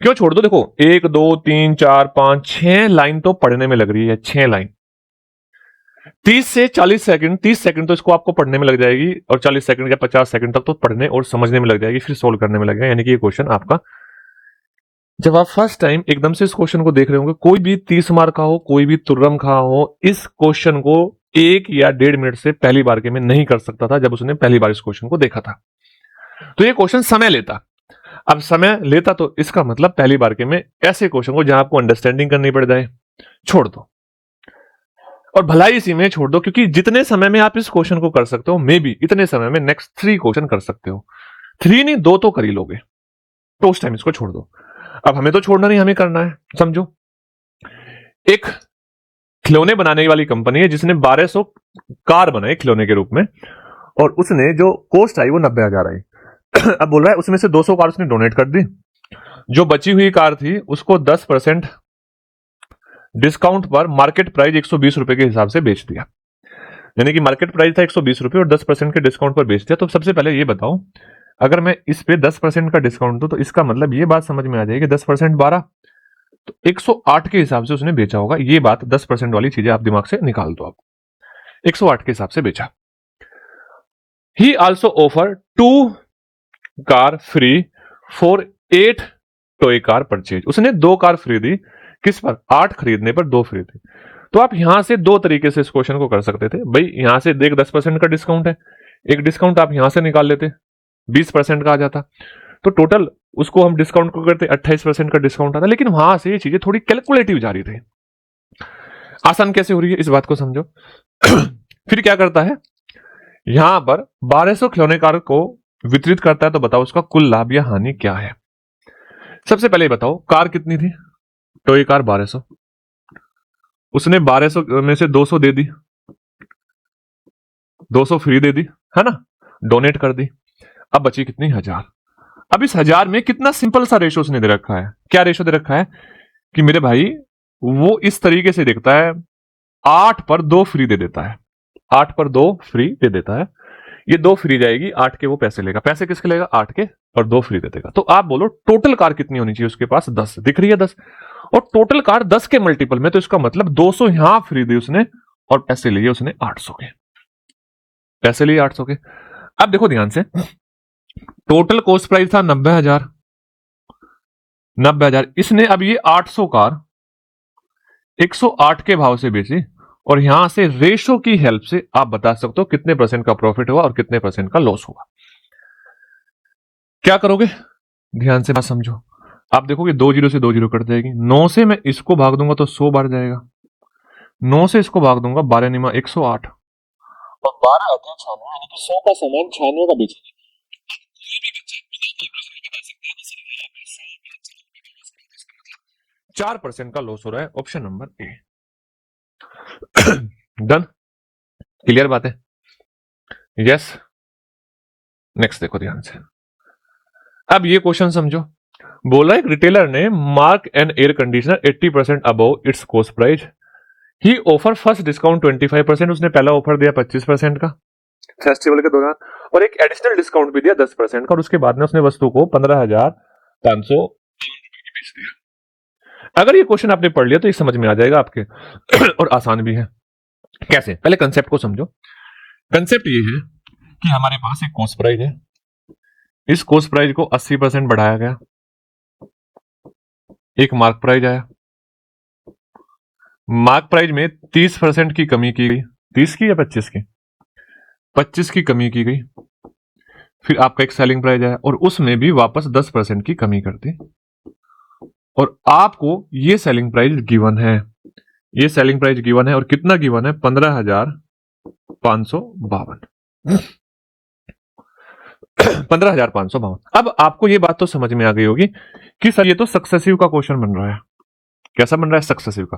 क्यों छोड़ दो? देखो 1 2 3 4 5 6 लाइन तो पढ़ने में लग रही है, 6 लाइन। 30 से 40 सेकंड, 30 सेकंड तो इसको आपको पढ़ने में लग जाएगी और 40 सेकंड या 50 सेकंड तक तो पढ़ने और समझने में लग जाएगी, फिर सोल्व करने में लग जाएगा। यानी कि ये क्वेश्चन आपका, जब आप फर्स्ट टाइम एकदम से इस क्वेश्चन को देख रहे होंगे, कोई भी 30 मार्क का हो, कोई भी तुर्रम खा हो, इस क्वेश्चन को 1 या 1.5 मिनट से पहली बार के में नहीं कर सकता था जब उसने पहली बार इस क्वेश्चन को देखा था। तो ये क्वेश्चन समय लेता। अब समय लेता तो इसका मतलब पहली बार के में ऐसे क्वेश्चन को जहां आपको अंडरस्टैंडिंग करनी पड़ जाए, छोड़ दो। और भलाई इसी में छोड़ दो, क्योंकि जितने समय में आप इस क्वेश्चन को कर सकते हो, मे बी इतने समय में नेक्स्ट 3 क्वेश्चन कर सकते हो। 3 नहीं 2 तो कर ही लोगे। तो उस टाइम इसको छोड़ दो। अब हमें तो छोड़ना नहीं, हमें करना है। समझो, एक खिलौने बनाने वाली कंपनी है जिसने 1200 कार बनाए खिलौने के रूप में, और उसने जो कॉस्ट आई वो 90,000 आई। अब बोल रहा है उसमें से 200 कार उसने डोनेट कर दी, जो बची हुई कार थी उसको 10% डिस्काउंट पर मार्केट प्राइस 120 रुपए के हिसाब से बेच दिया। यानी कि मार्केट प्राइस था 120 रुपए और 10% के डिस्काउंट पर बेच दिया। तो सबसे पहले ये बताओ, अगर मैं इस पे 10% का डिस्काउंट दूं तो इसका मतलब ये बात समझ में आ जाएगी 10% 12, तो 108 के हिसाब से उसने बेचा होगा। ये बात 10% वाली चीजें आप दिमाग से निकाल दो। आप 108 के हिसाब से बेचा। He also offer 2 car free for 8 toy car purchase. उसने 2 कार फ्री दी, किस पर? 8 खरीदने पर 2 फ्री थी। तो आप यहां से 2 तरीके से इस क्वेश्चन को कर सकते थे। भाई यहां से देख 10% का डिस्काउंट है, एक डिस्काउंट आप यहां से निकाल लेते, 20% का आ जाता, तो टोटल उसको हम डिस्काउंट को करते 28% का डिस्काउंट आता। लेकिन वहां से ये चीजें थोड़ी कैलकुलेटिव जा रही थी। आसान कैसे हो रही है इस बात को समझो। फिर क्या करता है, यहां पर 1200 खिलौने कार को वितरित करता है, तो बताओ उसका कुल लाभ या हानि क्या है। सबसे पहले बताओ कार कितनी थी, टॉय कार 1200, उसने 1200 में से 200 दे दी, 200 फ्री दे दी, है ना, डोनेट कर दी। अब बची कितनी? 1000। अब इस 1000 में कितना सिंपल सा रेशो उसने दे रखा है। क्या रेशो दे रखा है कि मेरे भाई वो इस तरीके से देखता है, 8 पर 2 फ्री दे देता है, 8 पर 2 फ्री दे देता है। ये 2 फ्री जाएगी, 8 के वो पैसे लेगा। पैसे किसके लेगा? 8 के, और 2 फ्री दे देगा। तो आप बोलो टोटल कार कितनी होनी चाहिए उसके पास? 10 दिख रही है, 10। और टोटल कार 10 के मल्टीपल में, तो इसका मतलब 200 यहां फ्री दी उसने और पैसे लिए उसने 800 के, पैसे लिए 800 के। अब देखो ध्यान से, टोटल कॉस्ट प्राइस था 90,000, 90,000। इसने अब ये 800 कार 108 के भाव से बेची, और यहां से रेशो की हेल्प से आप बता सकते हो कितने परसेंट का प्रॉफिट हुआ और कितने परसेंट का लॉस हुआ। क्या करोगे? ध्यान से बात समझो। आप देखोगे 2 जीरो से 2 जीरो कट जाएगी, 9 से मैं इसको भाग दूंगा तो 100 बार जाएगा, 9 से इसको भाग दूंगा 12 निमा 108, और 12 आते 96, यानी कि 100 का सामान 96 का बेचेंगे। 4% का लॉस हो रहा है। Option number A. Done? Clear बात है? यस। नेक्स्ट देखो ध्यान से। अब ये क्वेश्चन समझो। बोला एक रिटेलर ने mark an air conditioner 80% above it's cost price, he offer first discount 25%। उसने पहला ऑफर दिया 25% का फेस्टिवल के दौरान, और एक एडिशनल डिस्काउंट भी दिया 10% का, और उसके बाद में उसने वस्तु को 15,500 बेच दिया। अगर ये क्वेश्चन आपने पढ़ लिया तो ये समझ में आ जाएगा आपके, और आसान भी है। कैसे? पहले कंसेप्ट को समझो। कंसेप्ट ये है कि हमारे पास एक कॉस्ट प्राइस है, इस कॉस्ट प्राइस को 80% बढ़ाया गया, एक मार्क प्राइस आया, मार्क प्राइस में 30% की कमी की गई, 30 की या 25 की? 25 की कमी की गई। फिर आपका एक सेलिंग प्राइस आया और उसमें भी वापस 10% की कमी कर दी, और आपको ये सेलिंग प्राइस गिवन है, ये सेलिंग प्राइस गिवन है, और कितना गिवन है? 15,552। 15,552। अब आपको ये बात तो समझ में आ गई होगी कि सर ये तो सक्सेसिव का क्वेश्चन बन रहा है। कैसा बन रहा है? सक्सेसिव का।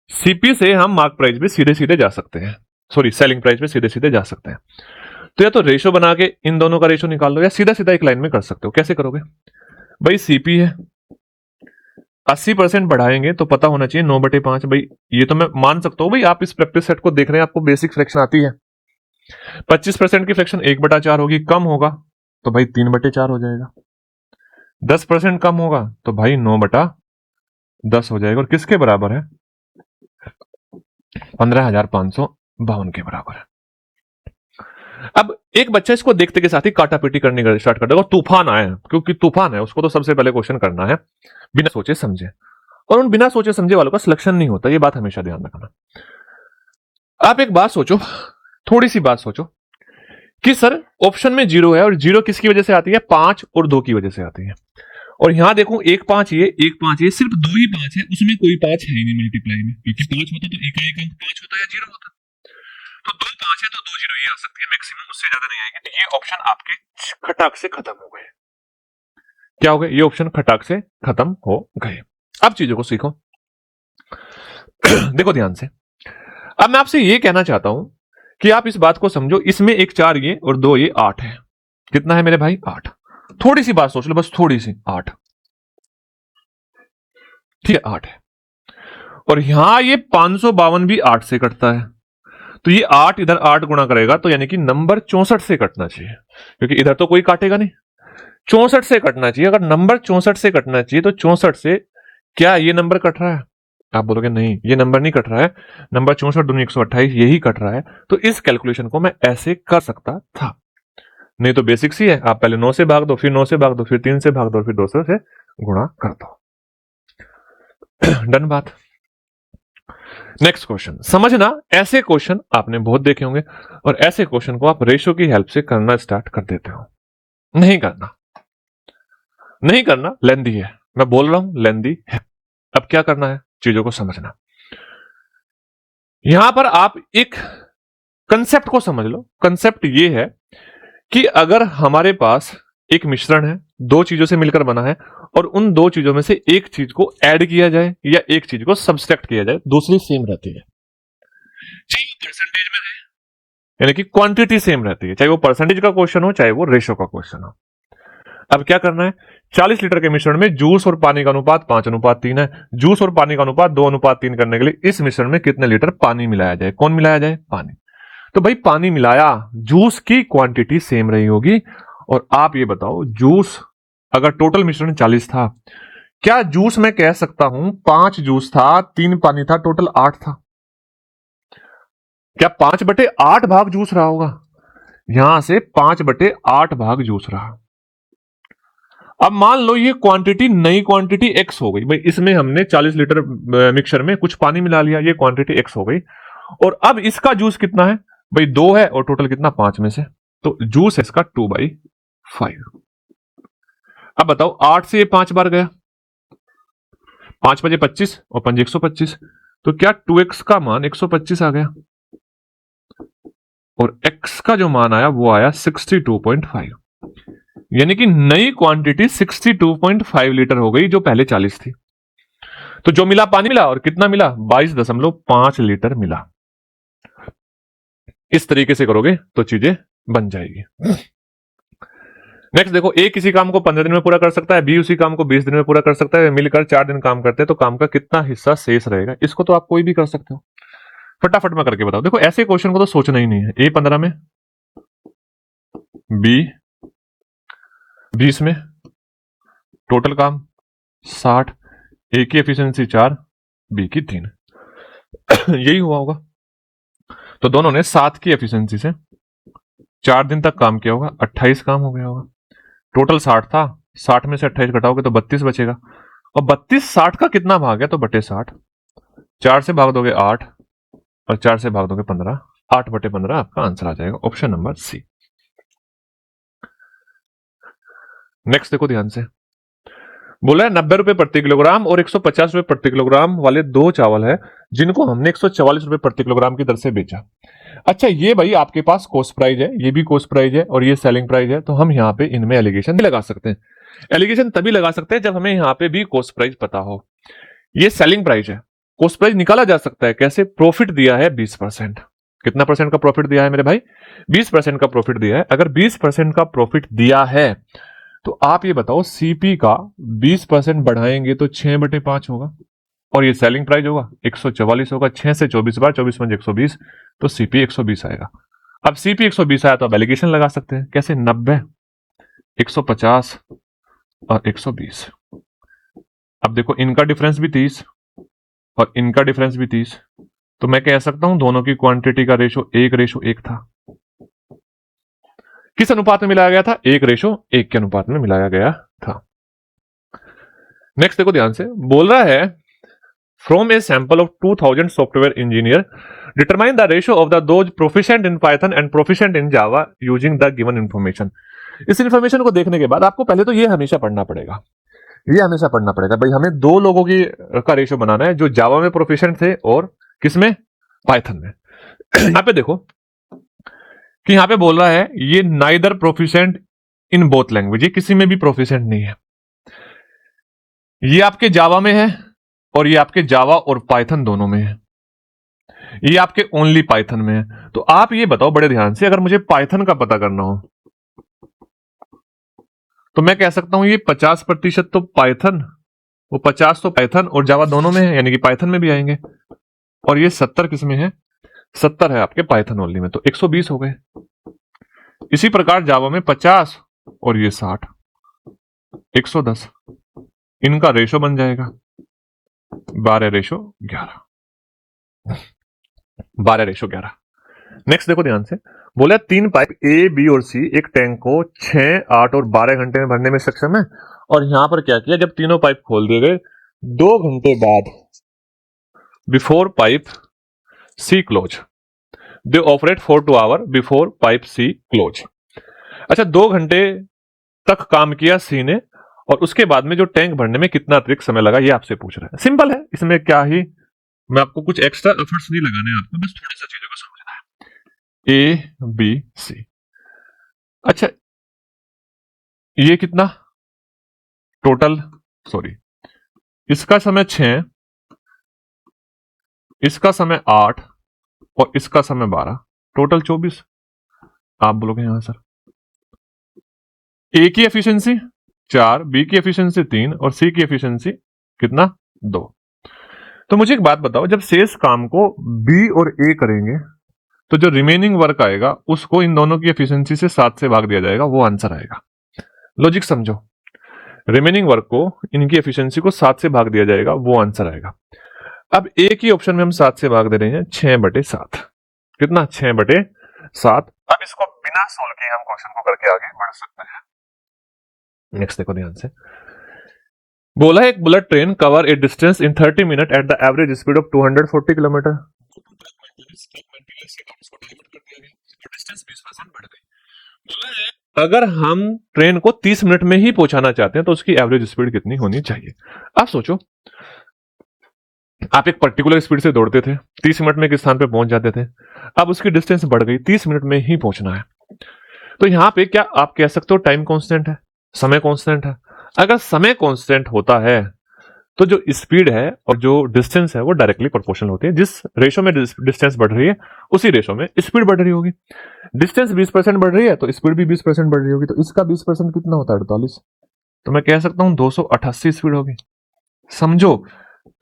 सीपी से हम मार्क प्राइस पे सीधे सीधे जा सकते हैं, सॉरी सेलिंग प्राइस पे सीधे सीधे जा सकते हैं। तो या तो रेशो बना के इन दोनों का रेशो निकाल लो, या सीधा सीधा एक लाइन में कर सकते हो। कैसे करोगे? भाई सीपी है, 80% बढ़ाएंगे तो पता होना चाहिए 9/5। भाई ये तो मैं मान सकता हूं, भाई आप इस प्रैक्टिस सेट को देख रहे हैं, आपको बेसिक फ्रैक्शन आती है। 25% की फ्रैक्शन 1/4 होगी, कम होगा तो भाई 3/4 हो जाएगा। 10% कम होगा तो भाई 9/10 हो जाएगा, और किसके बराबर है? 15,552 के बराबर है। अब एक बच्चा इसको देखते के साथ ही काटापीटी करने स्टार्ट कर देगा, तूफान आए, क्योंकि तूफान है, उसको तो सबसे पहले क्वेश्चन करना है बिना सोचे समझे, और उन बिना सोचे समझे वालों का सिलेक्शन नहीं होता। ये बात हमेशा ध्यान रखना। आप एक बात सोचो, थोड़ी सी बात सोचो कि सर ऑप्शन में 0 है, और 0 किसकी वजह से आती है? 5 और 2 की वजह से आती है। और यहां देखो 1 5 ये 1 5 ये, सिर्फ 2 ही 5 है, उसमें कोई 5 है ही नहीं मल्टीप्लाई में, क्योंकि 5 होता तो एक अंक 5 होता या 0 होता। तो 2 5 है तो 2 0 ही आ सकती है मैक्सिमम, उससे ज्यादा नहीं आएगी। तो ये ऑप्शन आपके खटाक से खत्म हो गए। क्या हो गए, ये ऑप्शन खटाक से खत्म हो गए। अब चीजों को सीखो। देखो ध्यान से, अब मैं आपसे ये कहना चाहता हूं कि आप इस बात को समझो, इसमें एक 4 ये और 2 ये 8 है। कितना है मेरे भाई, 8। थोड़ी सी बात सोच लो, बस थोड़ी सी, 8। ठीक है, 8 है। और यहां ये 552 भी 8 से कटता है, तो ये 8 इधर 8 गुणा करेगा, तो यानी कि नंबर 64 से कटना चाहिए, क्योंकि इधर तो कोई काटेगा नहीं। 64 से कटना चाहिए। अगर नंबर 64 से कटना चाहिए तो 64 से क्या ये नंबर कट रहा है? आप बोलोगे नहीं, ये नंबर नहीं कट रहा है, नंबर 64 दूनी 128 यही कट रहा है। तो इस कैलकुलेशन को मैं ऐसे कर सकता था। नहीं तो बेसिक्स ही है, आप पहले 9 से भाग दो, फिर 9 से भाग दो, फिर 3 से भाग दो, फिर 2 से गुणा कर दो। डन बात। नेक्स्ट क्वेश्चन समझना, ऐसे क्वेश्चन आपने बहुत देखे होंगे और ऐसे क्वेश्चन को आप रेशो की हेल्प से करना स्टार्ट कर देते हो। नहीं करना, नहीं करना, लेंदी है, मैं बोल रहा हूं लेंदी है। अब क्या करना है, चीजों को समझना। यहां पर आप एक कंसेप्ट को समझ लो। कंसेप्ट ये है कि अगर हमारे पास एक मिश्रण है, दो चीजों से मिलकर बना है, और उन दो चीजों में से एक चीज को ऐड किया जाए या एक चीज को सब्सट्रैक्ट किया जाए, दूसरी सेम रहती है, चाहे वो परसेंटेज में रहे, यानी कि क्वांटिटी सेम रहती है, चाहे वो परसेंटेज का क्वेश्चन हो चाहे वो रेशो का क्वेश्चन हो। अब क्या करना है, 40 लीटर के मिश्रण में जूस और पानी का अनुपात 5:3 है। जूस और पानी का अनुपात 2:3 करने के लिए इस मिश्रण में कितने लीटर पानी मिलाया जाए? कौन मिलाया जाए? पानी। तो भाई पानी मिलाया, जूस की क्वांटिटी सेम रही होगी। और आप ये बताओ, जूस अगर टोटल मिश्रण 40 था, क्या जूस मैं कह सकता हूं 5 जूस था, 3 पानी था, टोटल 8 था? क्या 5/8 भाग जूस रहा होगा? यहां से 5/8 भाग जूस रहा। अब मान लो ये क्वांटिटी नई क्वांटिटी x हो गई। भाई इसमें हमने 40 लीटर मिक्सचर में कुछ पानी मिला लिया, ये क्वांटिटी x हो गई। और अब इसका जूस कितना है? भाई 2 है और टोटल कितना? 5 में से, तो जूस है इसका 2/5। अब बताओ 8 से ये 5 बार गया, 5 बजे 25 और 5 125, तो क्या 2x का मान 125 आ गया और x का जो मान आया वो आया 62.5, यानी कि नई क्वांटिटी 62.5 लीटर हो गई, जो पहले 40 थी। तो जो मिला पानी मिला, और कितना मिला? 22.5 लीटर मिला। इस तरीके से करोगे तो चीजें बन जाएगी। नेक्स्ट देखो, ए किसी काम को 15 दिन में पूरा कर सकता है, बी उसी काम को 20 दिन में पूरा कर सकता है, मिलकर 4 दिन काम करते हैं, तो काम का कितना हिस्सा शेष रहेगा? इसको तो आप कोई भी कर सकते हो, फटाफट में करके बताओ। देखो ऐसे क्वेश्चन को तो सोचना ही नहीं है। ए 15 में, बी 20 में, टोटल काम 60, ए की एफिशिएंसी 4, बी की 3। यही हुआ होगा। तो दोनों ने 7 की एफिशिएंसी से 4 दिन तक काम किया होगा, 28 काम हो गया होगा। टोटल 60 था, 60 में से 28 घटाओगे तो 32 बचेगा, और 32 60 का कितना भाग है? तो बटे 60। 4 से भाग दोगे 8 और 4 से भाग दोगे 15, 8/15 आपका आंसर आ जाएगा, ऑप्शन नंबर सी। नेक्स्ट देखो ध्यान से, बोला है 90 रुपए प्रति किलोग्राम और 150 रुपए प्रति किलोग्राम वाले दो चावल है, जिनको हमने 144 रुपए प्रति किलोग्राम की दर से बेचा। अच्छा ये भाई आपके पास कॉस्ट प्राइस है, ये भी कॉस्ट प्राइस है और ये सेलिंग प्राइस है, तो हम यहाँ पे इनमें एलिगेशन भी लगा सकते हैं। एलिगेशन तभी लगा सकते हैं जब हमें यहाँ पे भी कॉस्ट प्राइस पता हो। ये सेलिंग प्राइस है, कॉस्ट प्राइस निकाला जा सकता है कैसे? प्रॉफिट दिया है 20%। कितना परसेंट का प्रॉफिट दिया है मेरे भाई? 20% का प्रॉफिट दिया है। अगर 20% का प्रॉफिट दिया है तो आप ये बताओ, सीपी का 20% बढ़ाएंगे तो 6/5 होगा, और ये सेलिंग प्राइस होगा 144 होगा। 6 से 24 बार, 24 पंजे 120, तो सीपी 120 आएगा। अब सीपी 120 आया तो आप एलिगेशन लगा सकते हैं कैसे? 90, 150 और 120। अब देखो इनका डिफरेंस भी 30 और इनका डिफरेंस भी 30, तो मैं कह सकता हूं दोनों की क्वांटिटी का रेशो 1:1 था। किस अनुपात में मिलाया गया था? 1:1 के अनुपात में मिलाया गया था। नेक्स्ट देखो ध्यान से, बोल रहा है from a sample of 2000 software engineer determine the ratio of the those proficient in Python and proficient in Java using the given information. इस इंफॉर्मेशन को देखने के बाद आपको पहले तो ये हमेशा पढ़ना पड़ेगा, ये हमेशा पढ़ना पड़ेगा भाई, हमें दो लोगों की का रेशियो बनाना है, जो जावा में प्रोफिशिएंट थे और किसमें? पाइथन में। यहां पे देखो कि यहां पे बोल रहा है ये neither proficient in both language, ये किसी में भी प्रोफिशिएंट नहीं है। ये आपके जावा में है और ये आपके जावा और पाइथन दोनों में है, ये आपके ओनली पाइथन में है। तो आप ये बताओ बड़े ध्यान से, अगर मुझे पाइथन का पता करना हो तो मैं कह सकता हूं ये 50% तो पाइथन, वो 50 तो पाइथन और जावा दोनों में है, यानी कि पाइथन में भी आएंगे, और ये 70 किस में है, 70 है आपके पाइथन ओनली में, तो 120 हो गए। इसी प्रकार जावा में 50 और ये 60, 110, इनका रेशो बन जाएगा 12:11, 12:11। नेक्स्ट देखो ध्यान से, बोला 3 पाइप ए बी और सी एक टैंक को 6, 8 और 12 घंटे में भरने में सक्षम है। और यहां पर क्या किया, जब तीनों पाइप खोल दिए गए 2 घंटे बाद, before pipe C close, they operate for 2 hour before pipe C close. अच्छा, 2 घंटे तक काम किया सी ने, और उसके बाद में जो टैंक भरने में कितना अतिरिक्त समय लगा, ये आपसे पूछ रहा है। सिंपल है, इसमें क्या ही, मैं आपको कुछ एक्स्ट्रा एफर्ट्स नहीं लगाने, आपको बस थोड़ा सा चीजों को समझना है। ए बी सी, अच्छा ये कितना टोटल, सॉरी इसका समय 6, इसका समय 8 और इसका समय 12, टोटल 24। आप बोलोगे यहां सर ए की एफिशिएंसी 4, बी की एफिशिएंसी 3 और सी की एफिशिएंसी कितना 2। तो मुझे एक बात बताओ, जब शेष काम को बी और ए करेंगे तो जो रिमेनिंग वर्क आएगा उसको इन दोनों की एफिशिएंसी से 7 से भाग दिया जाएगा, वो आंसर आएगा। लॉजिक समझो, रिमेनिंग वर्क को इनकी एफिशिएंसी को 7 से भाग दिया जाएगा, वो आंसर आएगा। अब ए की ऑप्शन में हम 7 से भाग दे रहे हैं, 6/7, कितना 6/7। अब इसको बिना सोल्व किए हम क्वेश्चन को करके आगे बढ़ सकते हैं। नेक्स्ट देखो ध्यान से, बोला एक bullet train cover A distance in 30 minute at the average speed of 240 kilometre. अगर हम ट्रेन को 30 मिनट में ही पहुंचाना चाहते हैं तो उसकी एवरेज स्पीड कितनी होनी चाहिए। आप सोचो, आप एक पर्टिकुलर स्पीड से दौड़ते थे, 30 मिनट में एक स्थान पे पहुंच जाते थे, अब उसकी डिस्टेंस बढ़ गई, 30 मिनट में ही पहुंचना है। तो यहां पे क्या आप कह सकते हो टाइम कांस्टेंट है, समय कांस्टेंट है। अगर समय कांस्टेंट होता है तो जो स्पीड है और जो डिस्टेंस है वो डायरेक्टली प्रोपोर्शनल होती है। जिस रेशो में डिस्टेंस बढ़ रही है उसी रेशो में स्पीड बढ़ रही होगी। डिस्टेंस 20% बढ़ रही है तो स्पीड भी 20% बढ़ रही होगी, तो इसका 20% कितना होता है 48, तो मैं कह सकता हूं 288 स्पीड होगी। समझो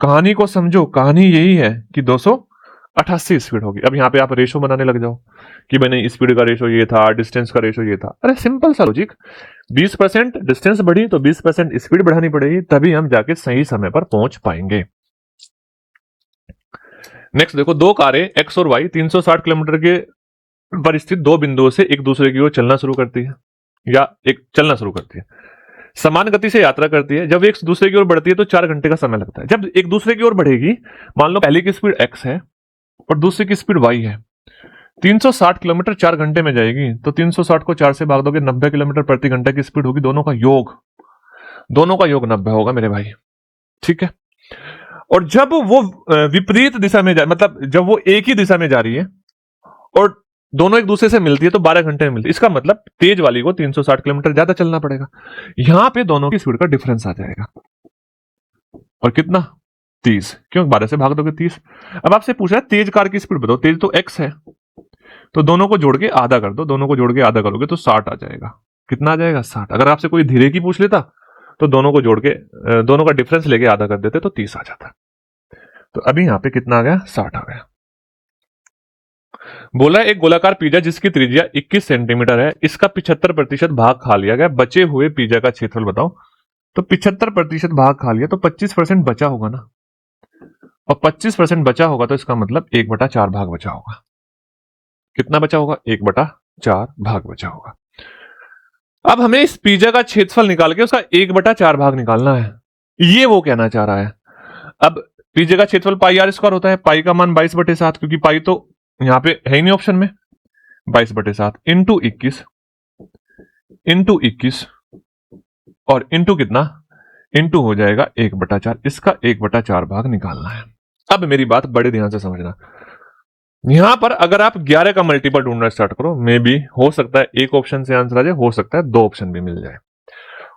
कहानी को, समझो कहानी यही है कि 288 स्पीड होगी। अब यहाँ पे आप रेशो बनाने लग जाओ कि मैंने स्पीड का रेशो ये था, डिस्टेंस का रेशो ये था। अरे सिंपल सा लॉजिक, 20% डिस्टेंस बढ़ी तो 20% स्पीड बढ़ानी पड़ेगी, तभी हम जाके सही समय पर पहुंच पाएंगे। नेक्स्ट देखो, 2 कारें एक्स और वाई 360 किलोमीटर के पर स्थित 2 बिंदुओं से एक दूसरे की ओर चलना शुरू करती है, या एक चलना शुरू करती है, समान गति से यात्रा करती है। जब एक दूसरे की ओर बढ़ती है तो 4 घंटे का समय लगता है। जब एक दूसरे की ओर बढ़ेगी, मान लो पहली की स्पीड x है और दूसरी की स्पीड y है, 360 किलोमीटर 4 घंटे में जाएगी, तो 360 को 4 से भाग दोगे, 90 किलोमीटर प्रति घंटे की स्पीड होगी। दोनों का योग 90 होगा मेरे भाई, ठीक है। और जब वो विपरीत दिशा में मतलब जब वो एक ही दिशा में जा रही है और दोनों एक दूसरे से मिलती है तो 12 घंटे में मिलती है। इसका मतलब तेज वाली को 360 किलोमीटर ज्यादा चलना पड़ेगा। यहां पे दोनों की स्पीड का डिफरेंस आ जाएगा, और कितना 30, क्यों 12 से भाग दोगे 30। अब आपसे पूछ रहा है तेज कार की स्पीड बताओ, तेज तो x है, तो दोनों को जोड़ के आधा कर दो, दोनों को जोड़ के आधा करोगे तो 60 आ जाएगा। कितना आ जाएगा 60। अगर आपसे कोई धीरे की पूछ लेता तो दोनों को जोड़ के दोनों का डिफरेंस लेके आधा कर देते तो 30 आ जाता। तो अभी यहां पे कितना आ गया 60 आ गया। बोला एक गोलाकार पिज्जा जिसकी त्रिज्या 21 सेंटीमीटर है, इसका 75% भाग खा लिया गया, बचे हुए पिज्जा का क्षेत्रफल बताओ। तो 75% भाग खा लिया तो 25% बचा होगा ना, और 25% बचा होगा तो इसका मतलब 1/4 भाग बचा होगा। कितना बचा होगा 1/4 भाग बचा होगा। अब हमें इस पिज्जा का क्षेत्रफल निकाल के उसका 1/4 भाग निकालना है, ये वो कहना चाह रहा है। अब पिज्जा का क्षेत्रफल πr² होता है, पाई का मान 22/7, क्योंकि पाई तो यहां पे है ही नहीं ऑप्शन में, 22/7 इंटू 21 और इंटू कितना, इंटू हो जाएगा 1/4। इसका 1/4 भाग निकालना है। अब मेरी बात बड़े ध्यान से समझना, यहां पर अगर आप 11 का मल्टीपल ढूंढना स्टार्ट करो, मे बी हो सकता है एक ऑप्शन से आंसर आ जाए, हो सकता है 2 ऑप्शन भी मिल जाए।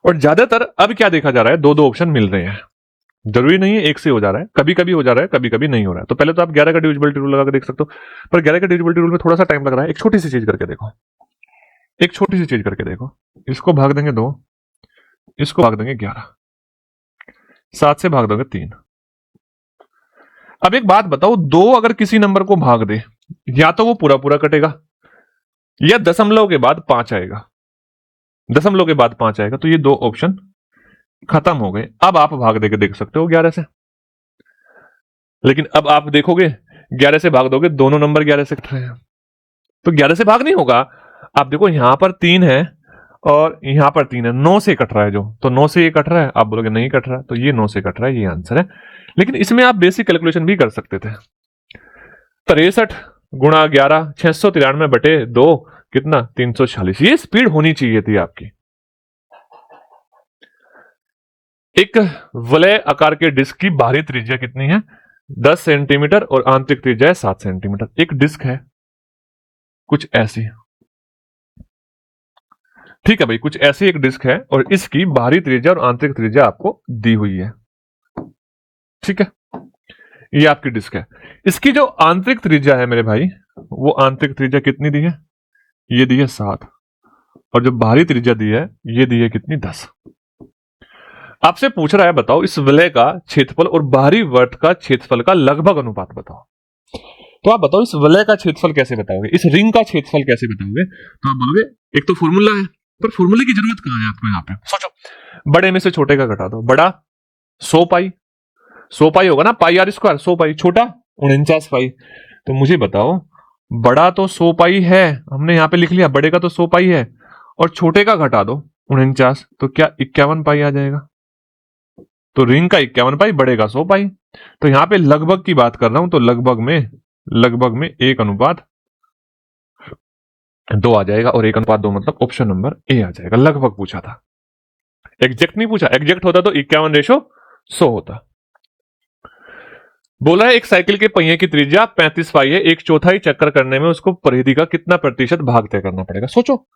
और ज्यादातर अब क्या देखा जा रहा है, 2 ऑप्शन मिल रहे हैं। जरूरी नहीं है एक से हो जा रहा है, कभी कभी हो जा रहा है, कभी कभी नहीं हो रहा है। तो पहले तो आप 11 का डिविजिबिलिटी रूल लगा के देख सकते हो, पर 11 का डिविजिबिलिटी रूल में थोड़ा सा टाइम लग रहा है। एक छोटी सी चीज करके देखो, एक छोटी सी चीज करके देखो। इसको भाग देंगे 2, इसको भाग देंगे 11, 7 से भाग दोगे 3। अब एक बात बताओ, 2 अगर किसी नंबर को भाग दे, या तो वो पूरा पूरा कटेगा या दशमलव के बाद 5 आएगा, दशमलव के बाद 5 आएगा। तो ये 2 ऑप्शन खत्म हो गए। अब आप भाग देके देख सकते हो 11 से, लेकिन अब आप देखोगे 11 से भाग दोगे, दोनों नंबर 11 से कट रहे हैं, तो 11 से भाग नहीं होगा। आप देखो यहां पर 3 है और यहां पर 3 है, 9 से कट रहा है जो, तो 9 से ये कट रहा है। आप बोलोगे नहीं कट रहा है, तो ये 9 से कट रहा है, ये आंसर है। लेकिन इसमें आप बेसिक कैलकुलेशन भी कर सकते थे। 63 गुणा 11, 693 बटे 2 कितना, 346। ये स्पीड होनी चाहिए थी आपकी। एक वलय आकार के डिस्क की बाहरी त्रिज्या कितनी है, 10 सेंटीमीटर और आंतरिक त्रिज्या है 7 सेंटीमीटर। एक डिस्क है कुछ ऐसी, ठीक है भाई, कुछ ऐसी एक डिस्क है और इसकी बाहरी त्रिज्या और आंतरिक त्रिज्या आपको दी हुई है, ठीक है। ये आपकी डिस्क है, इसकी जो आंतरिक त्रिज्या है मेरे भाई, वो आंतरिक त्रिज्या कितनी दी है, ये दी है 7, और जो बाहरी त्रिज्या दी है ये दी है कितनी, 10। आपसे पूछ रहा है बताओ इस वलय का क्षेत्रफल और बाहरी वर्त का क्षेत्रफल का लगभग अनुपात बताओ। तो आप बताओ इस वलय का क्षेत्रफल कैसे बताओगे, इस रिंग का क्षेत्रफल कैसे बताओगे। तो आप बोलोगे एक तो फॉर्मूला है, पर फॉर्मूले की जरूरत कहां है आपको, यहाँ पे सोचो। बड़े में से छोटे का घटा दो, बड़ा 100 पाई, 100 पाई होगा ना, पाई आर स्क्वायर 100 पाई, छोटा 49 पाई। तो मुझे बताओ बड़ा तो 100 पाई है, हमने यहाँ पे लिख लिया बड़े का तो 100 पाई है, और छोटे का घटा दो 49, तो क्या 51 पाई आ जाएगा। तो रिंग का 51 पाई, बड़े का 100 पाई। तो यहां पे लगभग की बात कर रहा हूं, तो लगभग में 1:2 आ जाएगा, और 1:2 मतलब ऑप्शन नंबर ए आ जाएगा। लगभग पूछा था, एग्जैक्ट नहीं पूछा। एग्जैक्ट होता तो 51:100 होता। बोला है एक साइकिल के पहिए की त्रिज्या 35 पाई है, 1/4 चक्कर करने में उसको परिधि का कितना प्रतिशत भाग तय करना पड़ेगा। सोचो,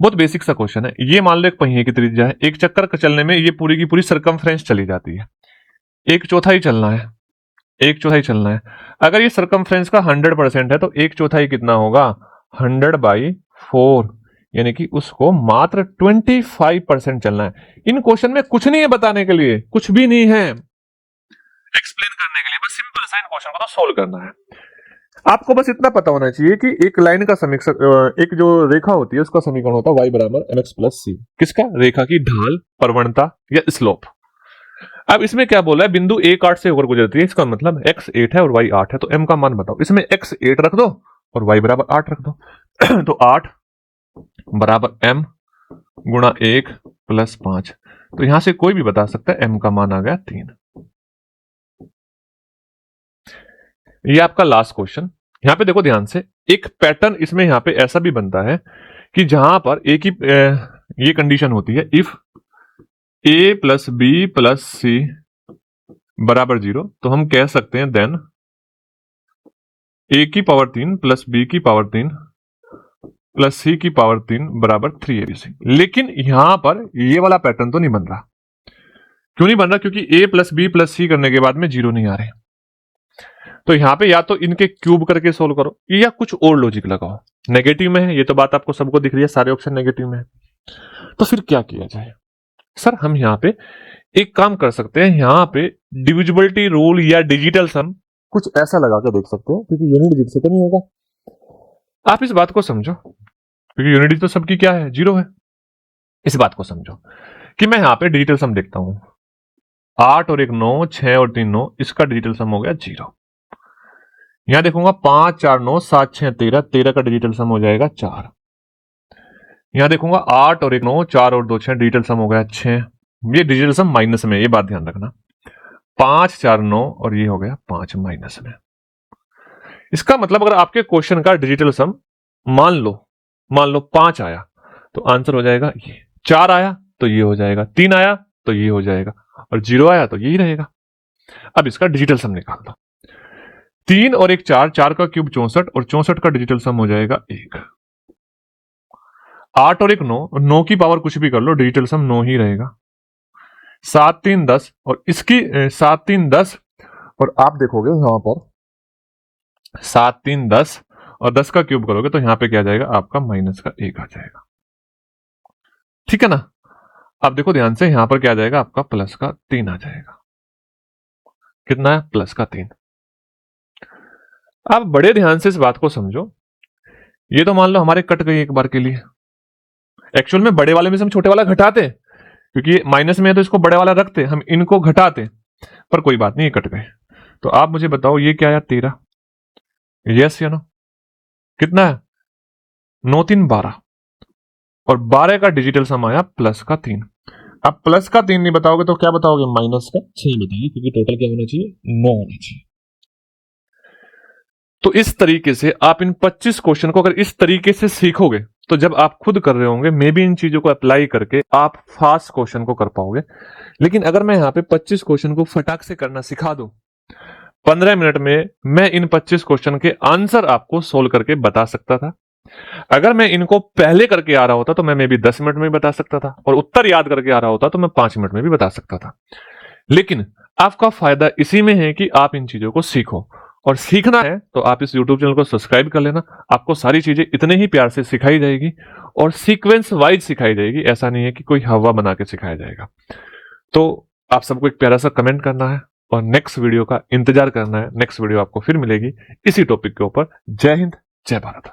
बहुत बेसिक सा क्वेश्चन है। ये मान लो एक पहिए की त्रिज्या है, एक चक्कर चलने में ये पूरी की पूरी सरकमफ्रेंस चली जाती है, 1/4 चलना है, 1/4 चलना है। अगर ये सरकमफ्रेंस का 100% है तो 1/4 कितना होगा, 100/4, यानी कि उसको मात्र 25% चलना है। इन क्वेश्चन में कुछ नहीं है बताने के लिए, कुछ भी नहीं है एक्सप्लेन करने के लिए, बस सिंपल सा इन क्वेश्चन को तो सोल्व करना है। आपको बस इतना पता होना चाहिए कि एक लाइन का समीकरण, एक जो रेखा होती है उसका समीकरण होता है y बराबर mx प्लस c। किसका, रेखा की ढाल, प्रवणता या स्लोप। अब इसमें क्या बोला है, बिंदु 1 8 से होकर गुजरती है, इसका मतलब x 8 है और y 8 है, तो m का मान बताओ। इसमें x 8 रख दो और y बराबर 8 रख दो तो 8 बराबर m गुणा 1 प्लस 5। तो यहां से कोई भी बता सकता है, m का मान आ गया 3। ये आपका लास्ट क्वेश्चन। यहां पे देखो ध्यान से, एक पैटर्न इसमें यहां पे ऐसा भी बनता है कि जहां पर एक ही ये कंडीशन होती है, if a plus B plus C बराबर 0, तो हम कह सकते हैं देन a की पावर 3 प्लस b की पावर 3 प्लस c की पावर 3 बराबर 3abc। लेकिन यहां पर ये वाला पैटर्न तो नहीं बन रहा। क्यों नहीं बन रहा, क्योंकि a प्लस बी प्लस सी करने के बाद में 0 नहीं आ रहे। तो यहां पे या तो इनके क्यूब करके सोल्व करो या कुछ और लॉजिक लगाओ। नेगेटिव में है, ये तो बात आपको सबको दिख रही है, सारे ऑप्शन नेगेटिव में है। तो फिर क्या किया जाए सर, हम यहां पे एक काम कर सकते हैं, यहां पे डिविजिबिलिटी रूल या डिजिटल सम कुछ ऐसा लगा के देख सकते हैं, क्योंकि यूनिट डिजिट से तो नहीं होगा। आप इस बात को समझो, क्योंकि यूनिट डिजिट तो सबकी क्या है, 0 है। इस बात को समझो कि मैं यहां पे डिजिटल सम देखता हूं, 8 और 1 9, 6 और 3 9, इसका डिजिटल सम हो गया 0। यहां देखूंगा 5 4 9 7 6 13, 13 का डिजिटल सम हो जाएगा 4। यहां देखूंगा 8 और 1 9, 4 और 2 6, डिजिटल सम हो गया 6। ये डिजिटल सम माइनस में, ये बात ध्यान रखना। 5 4 9 और ये हो गया 5 माइनस में। इसका मतलब अगर आपके क्वेश्चन का डिजिटल सम मान लो 5 आया तो आंसर हो जाएगा ये, 4 आया तो ये हो जाएगा, 3 आया तो ये हो जाएगा, और 0 आया तो यही रहेगा। अब इसका डिजिटल सम निकाल दो। 3 और 1 4, 4 का क्यूब 64, और 64 का डिजिटल सम हो जाएगा 1। 8 और 1 9, 9 की पावर कुछ भी कर लो, डिजिटल सम 9 ही रहेगा। 7 3 10 और इसकी 7 3 10 और आप देखोगे यहां पर 7 3 10 और 10 का क्यूब करोगे तो यहां पे क्या आ जाएगा आपका माइनस का 1 आ जाएगा। ठीक है ना। अब देखो ध्यान से यहां पर क्या आ जाएगा आपका प्लस का 3 आ जाएगा। कितना है? प्लस का 3। आप बड़े ध्यान से इस बात को समझो। ये तो मान लो हमारे कट गई एक बार के लिए। एक्चुअल में बड़े वाले में से हम छोटे वाला घटाते हैं, क्योंकि माइनस में है तो इसको बड़े वाला रखते, हम इनको घटाते, पर कोई बात नहीं, ये कट गए। तो आप मुझे बताओ ये क्या आया? 13। यस या नो? कितना है? 9 3 12 और 12 का डिजिटल सम आया प्लस का 3। अब प्लस का 3 नहीं बताओगे तो क्या बताओगे? माइनस का 6 बताइए, क्योंकि टोटल क्या होना चाहिए? 9 होना चाहिए। तो इस तरीके से आप इन 25 क्वेश्चन को अगर इस तरीके से सीखोगे तो जब आप खुद कर रहे होंगे मे बी इन चीजों को अप्लाई करके आप फास्ट क्वेश्चन को कर पाओगे। लेकिन अगर मैं यहाँ पे 25 क्वेश्चन को फटाक से करना सिखा दूं 15 मिनट में, मैं इन 25 क्वेश्चन के आंसर आपको सोल्व करके बता सकता था। अगर मैं इनको पहले करके आ रहा होता तो मैं मे बी 10 मिनट में भी बता सकता था, और उत्तर याद करके आ रहा होता तो मैं 5 मिनट में भी बता सकता था। लेकिन आपका फायदा इसी में है कि आप इन चीजों को सीखो, और सीखना है तो आप इस YouTube चैनल को सब्सक्राइब कर लेना। आपको सारी चीजें इतने ही प्यार से सिखाई जाएगी और सीक्वेंस वाइज सिखाई जाएगी। ऐसा नहीं है कि कोई हवा बना के सिखाया जाएगा। तो आप सबको एक प्यारा सा कमेंट करना है और नेक्स्ट वीडियो का इंतजार करना है। नेक्स्ट वीडियो आपको फिर मिलेगी इसी टॉपिक के ऊपर। जय हिंद, जय भारत।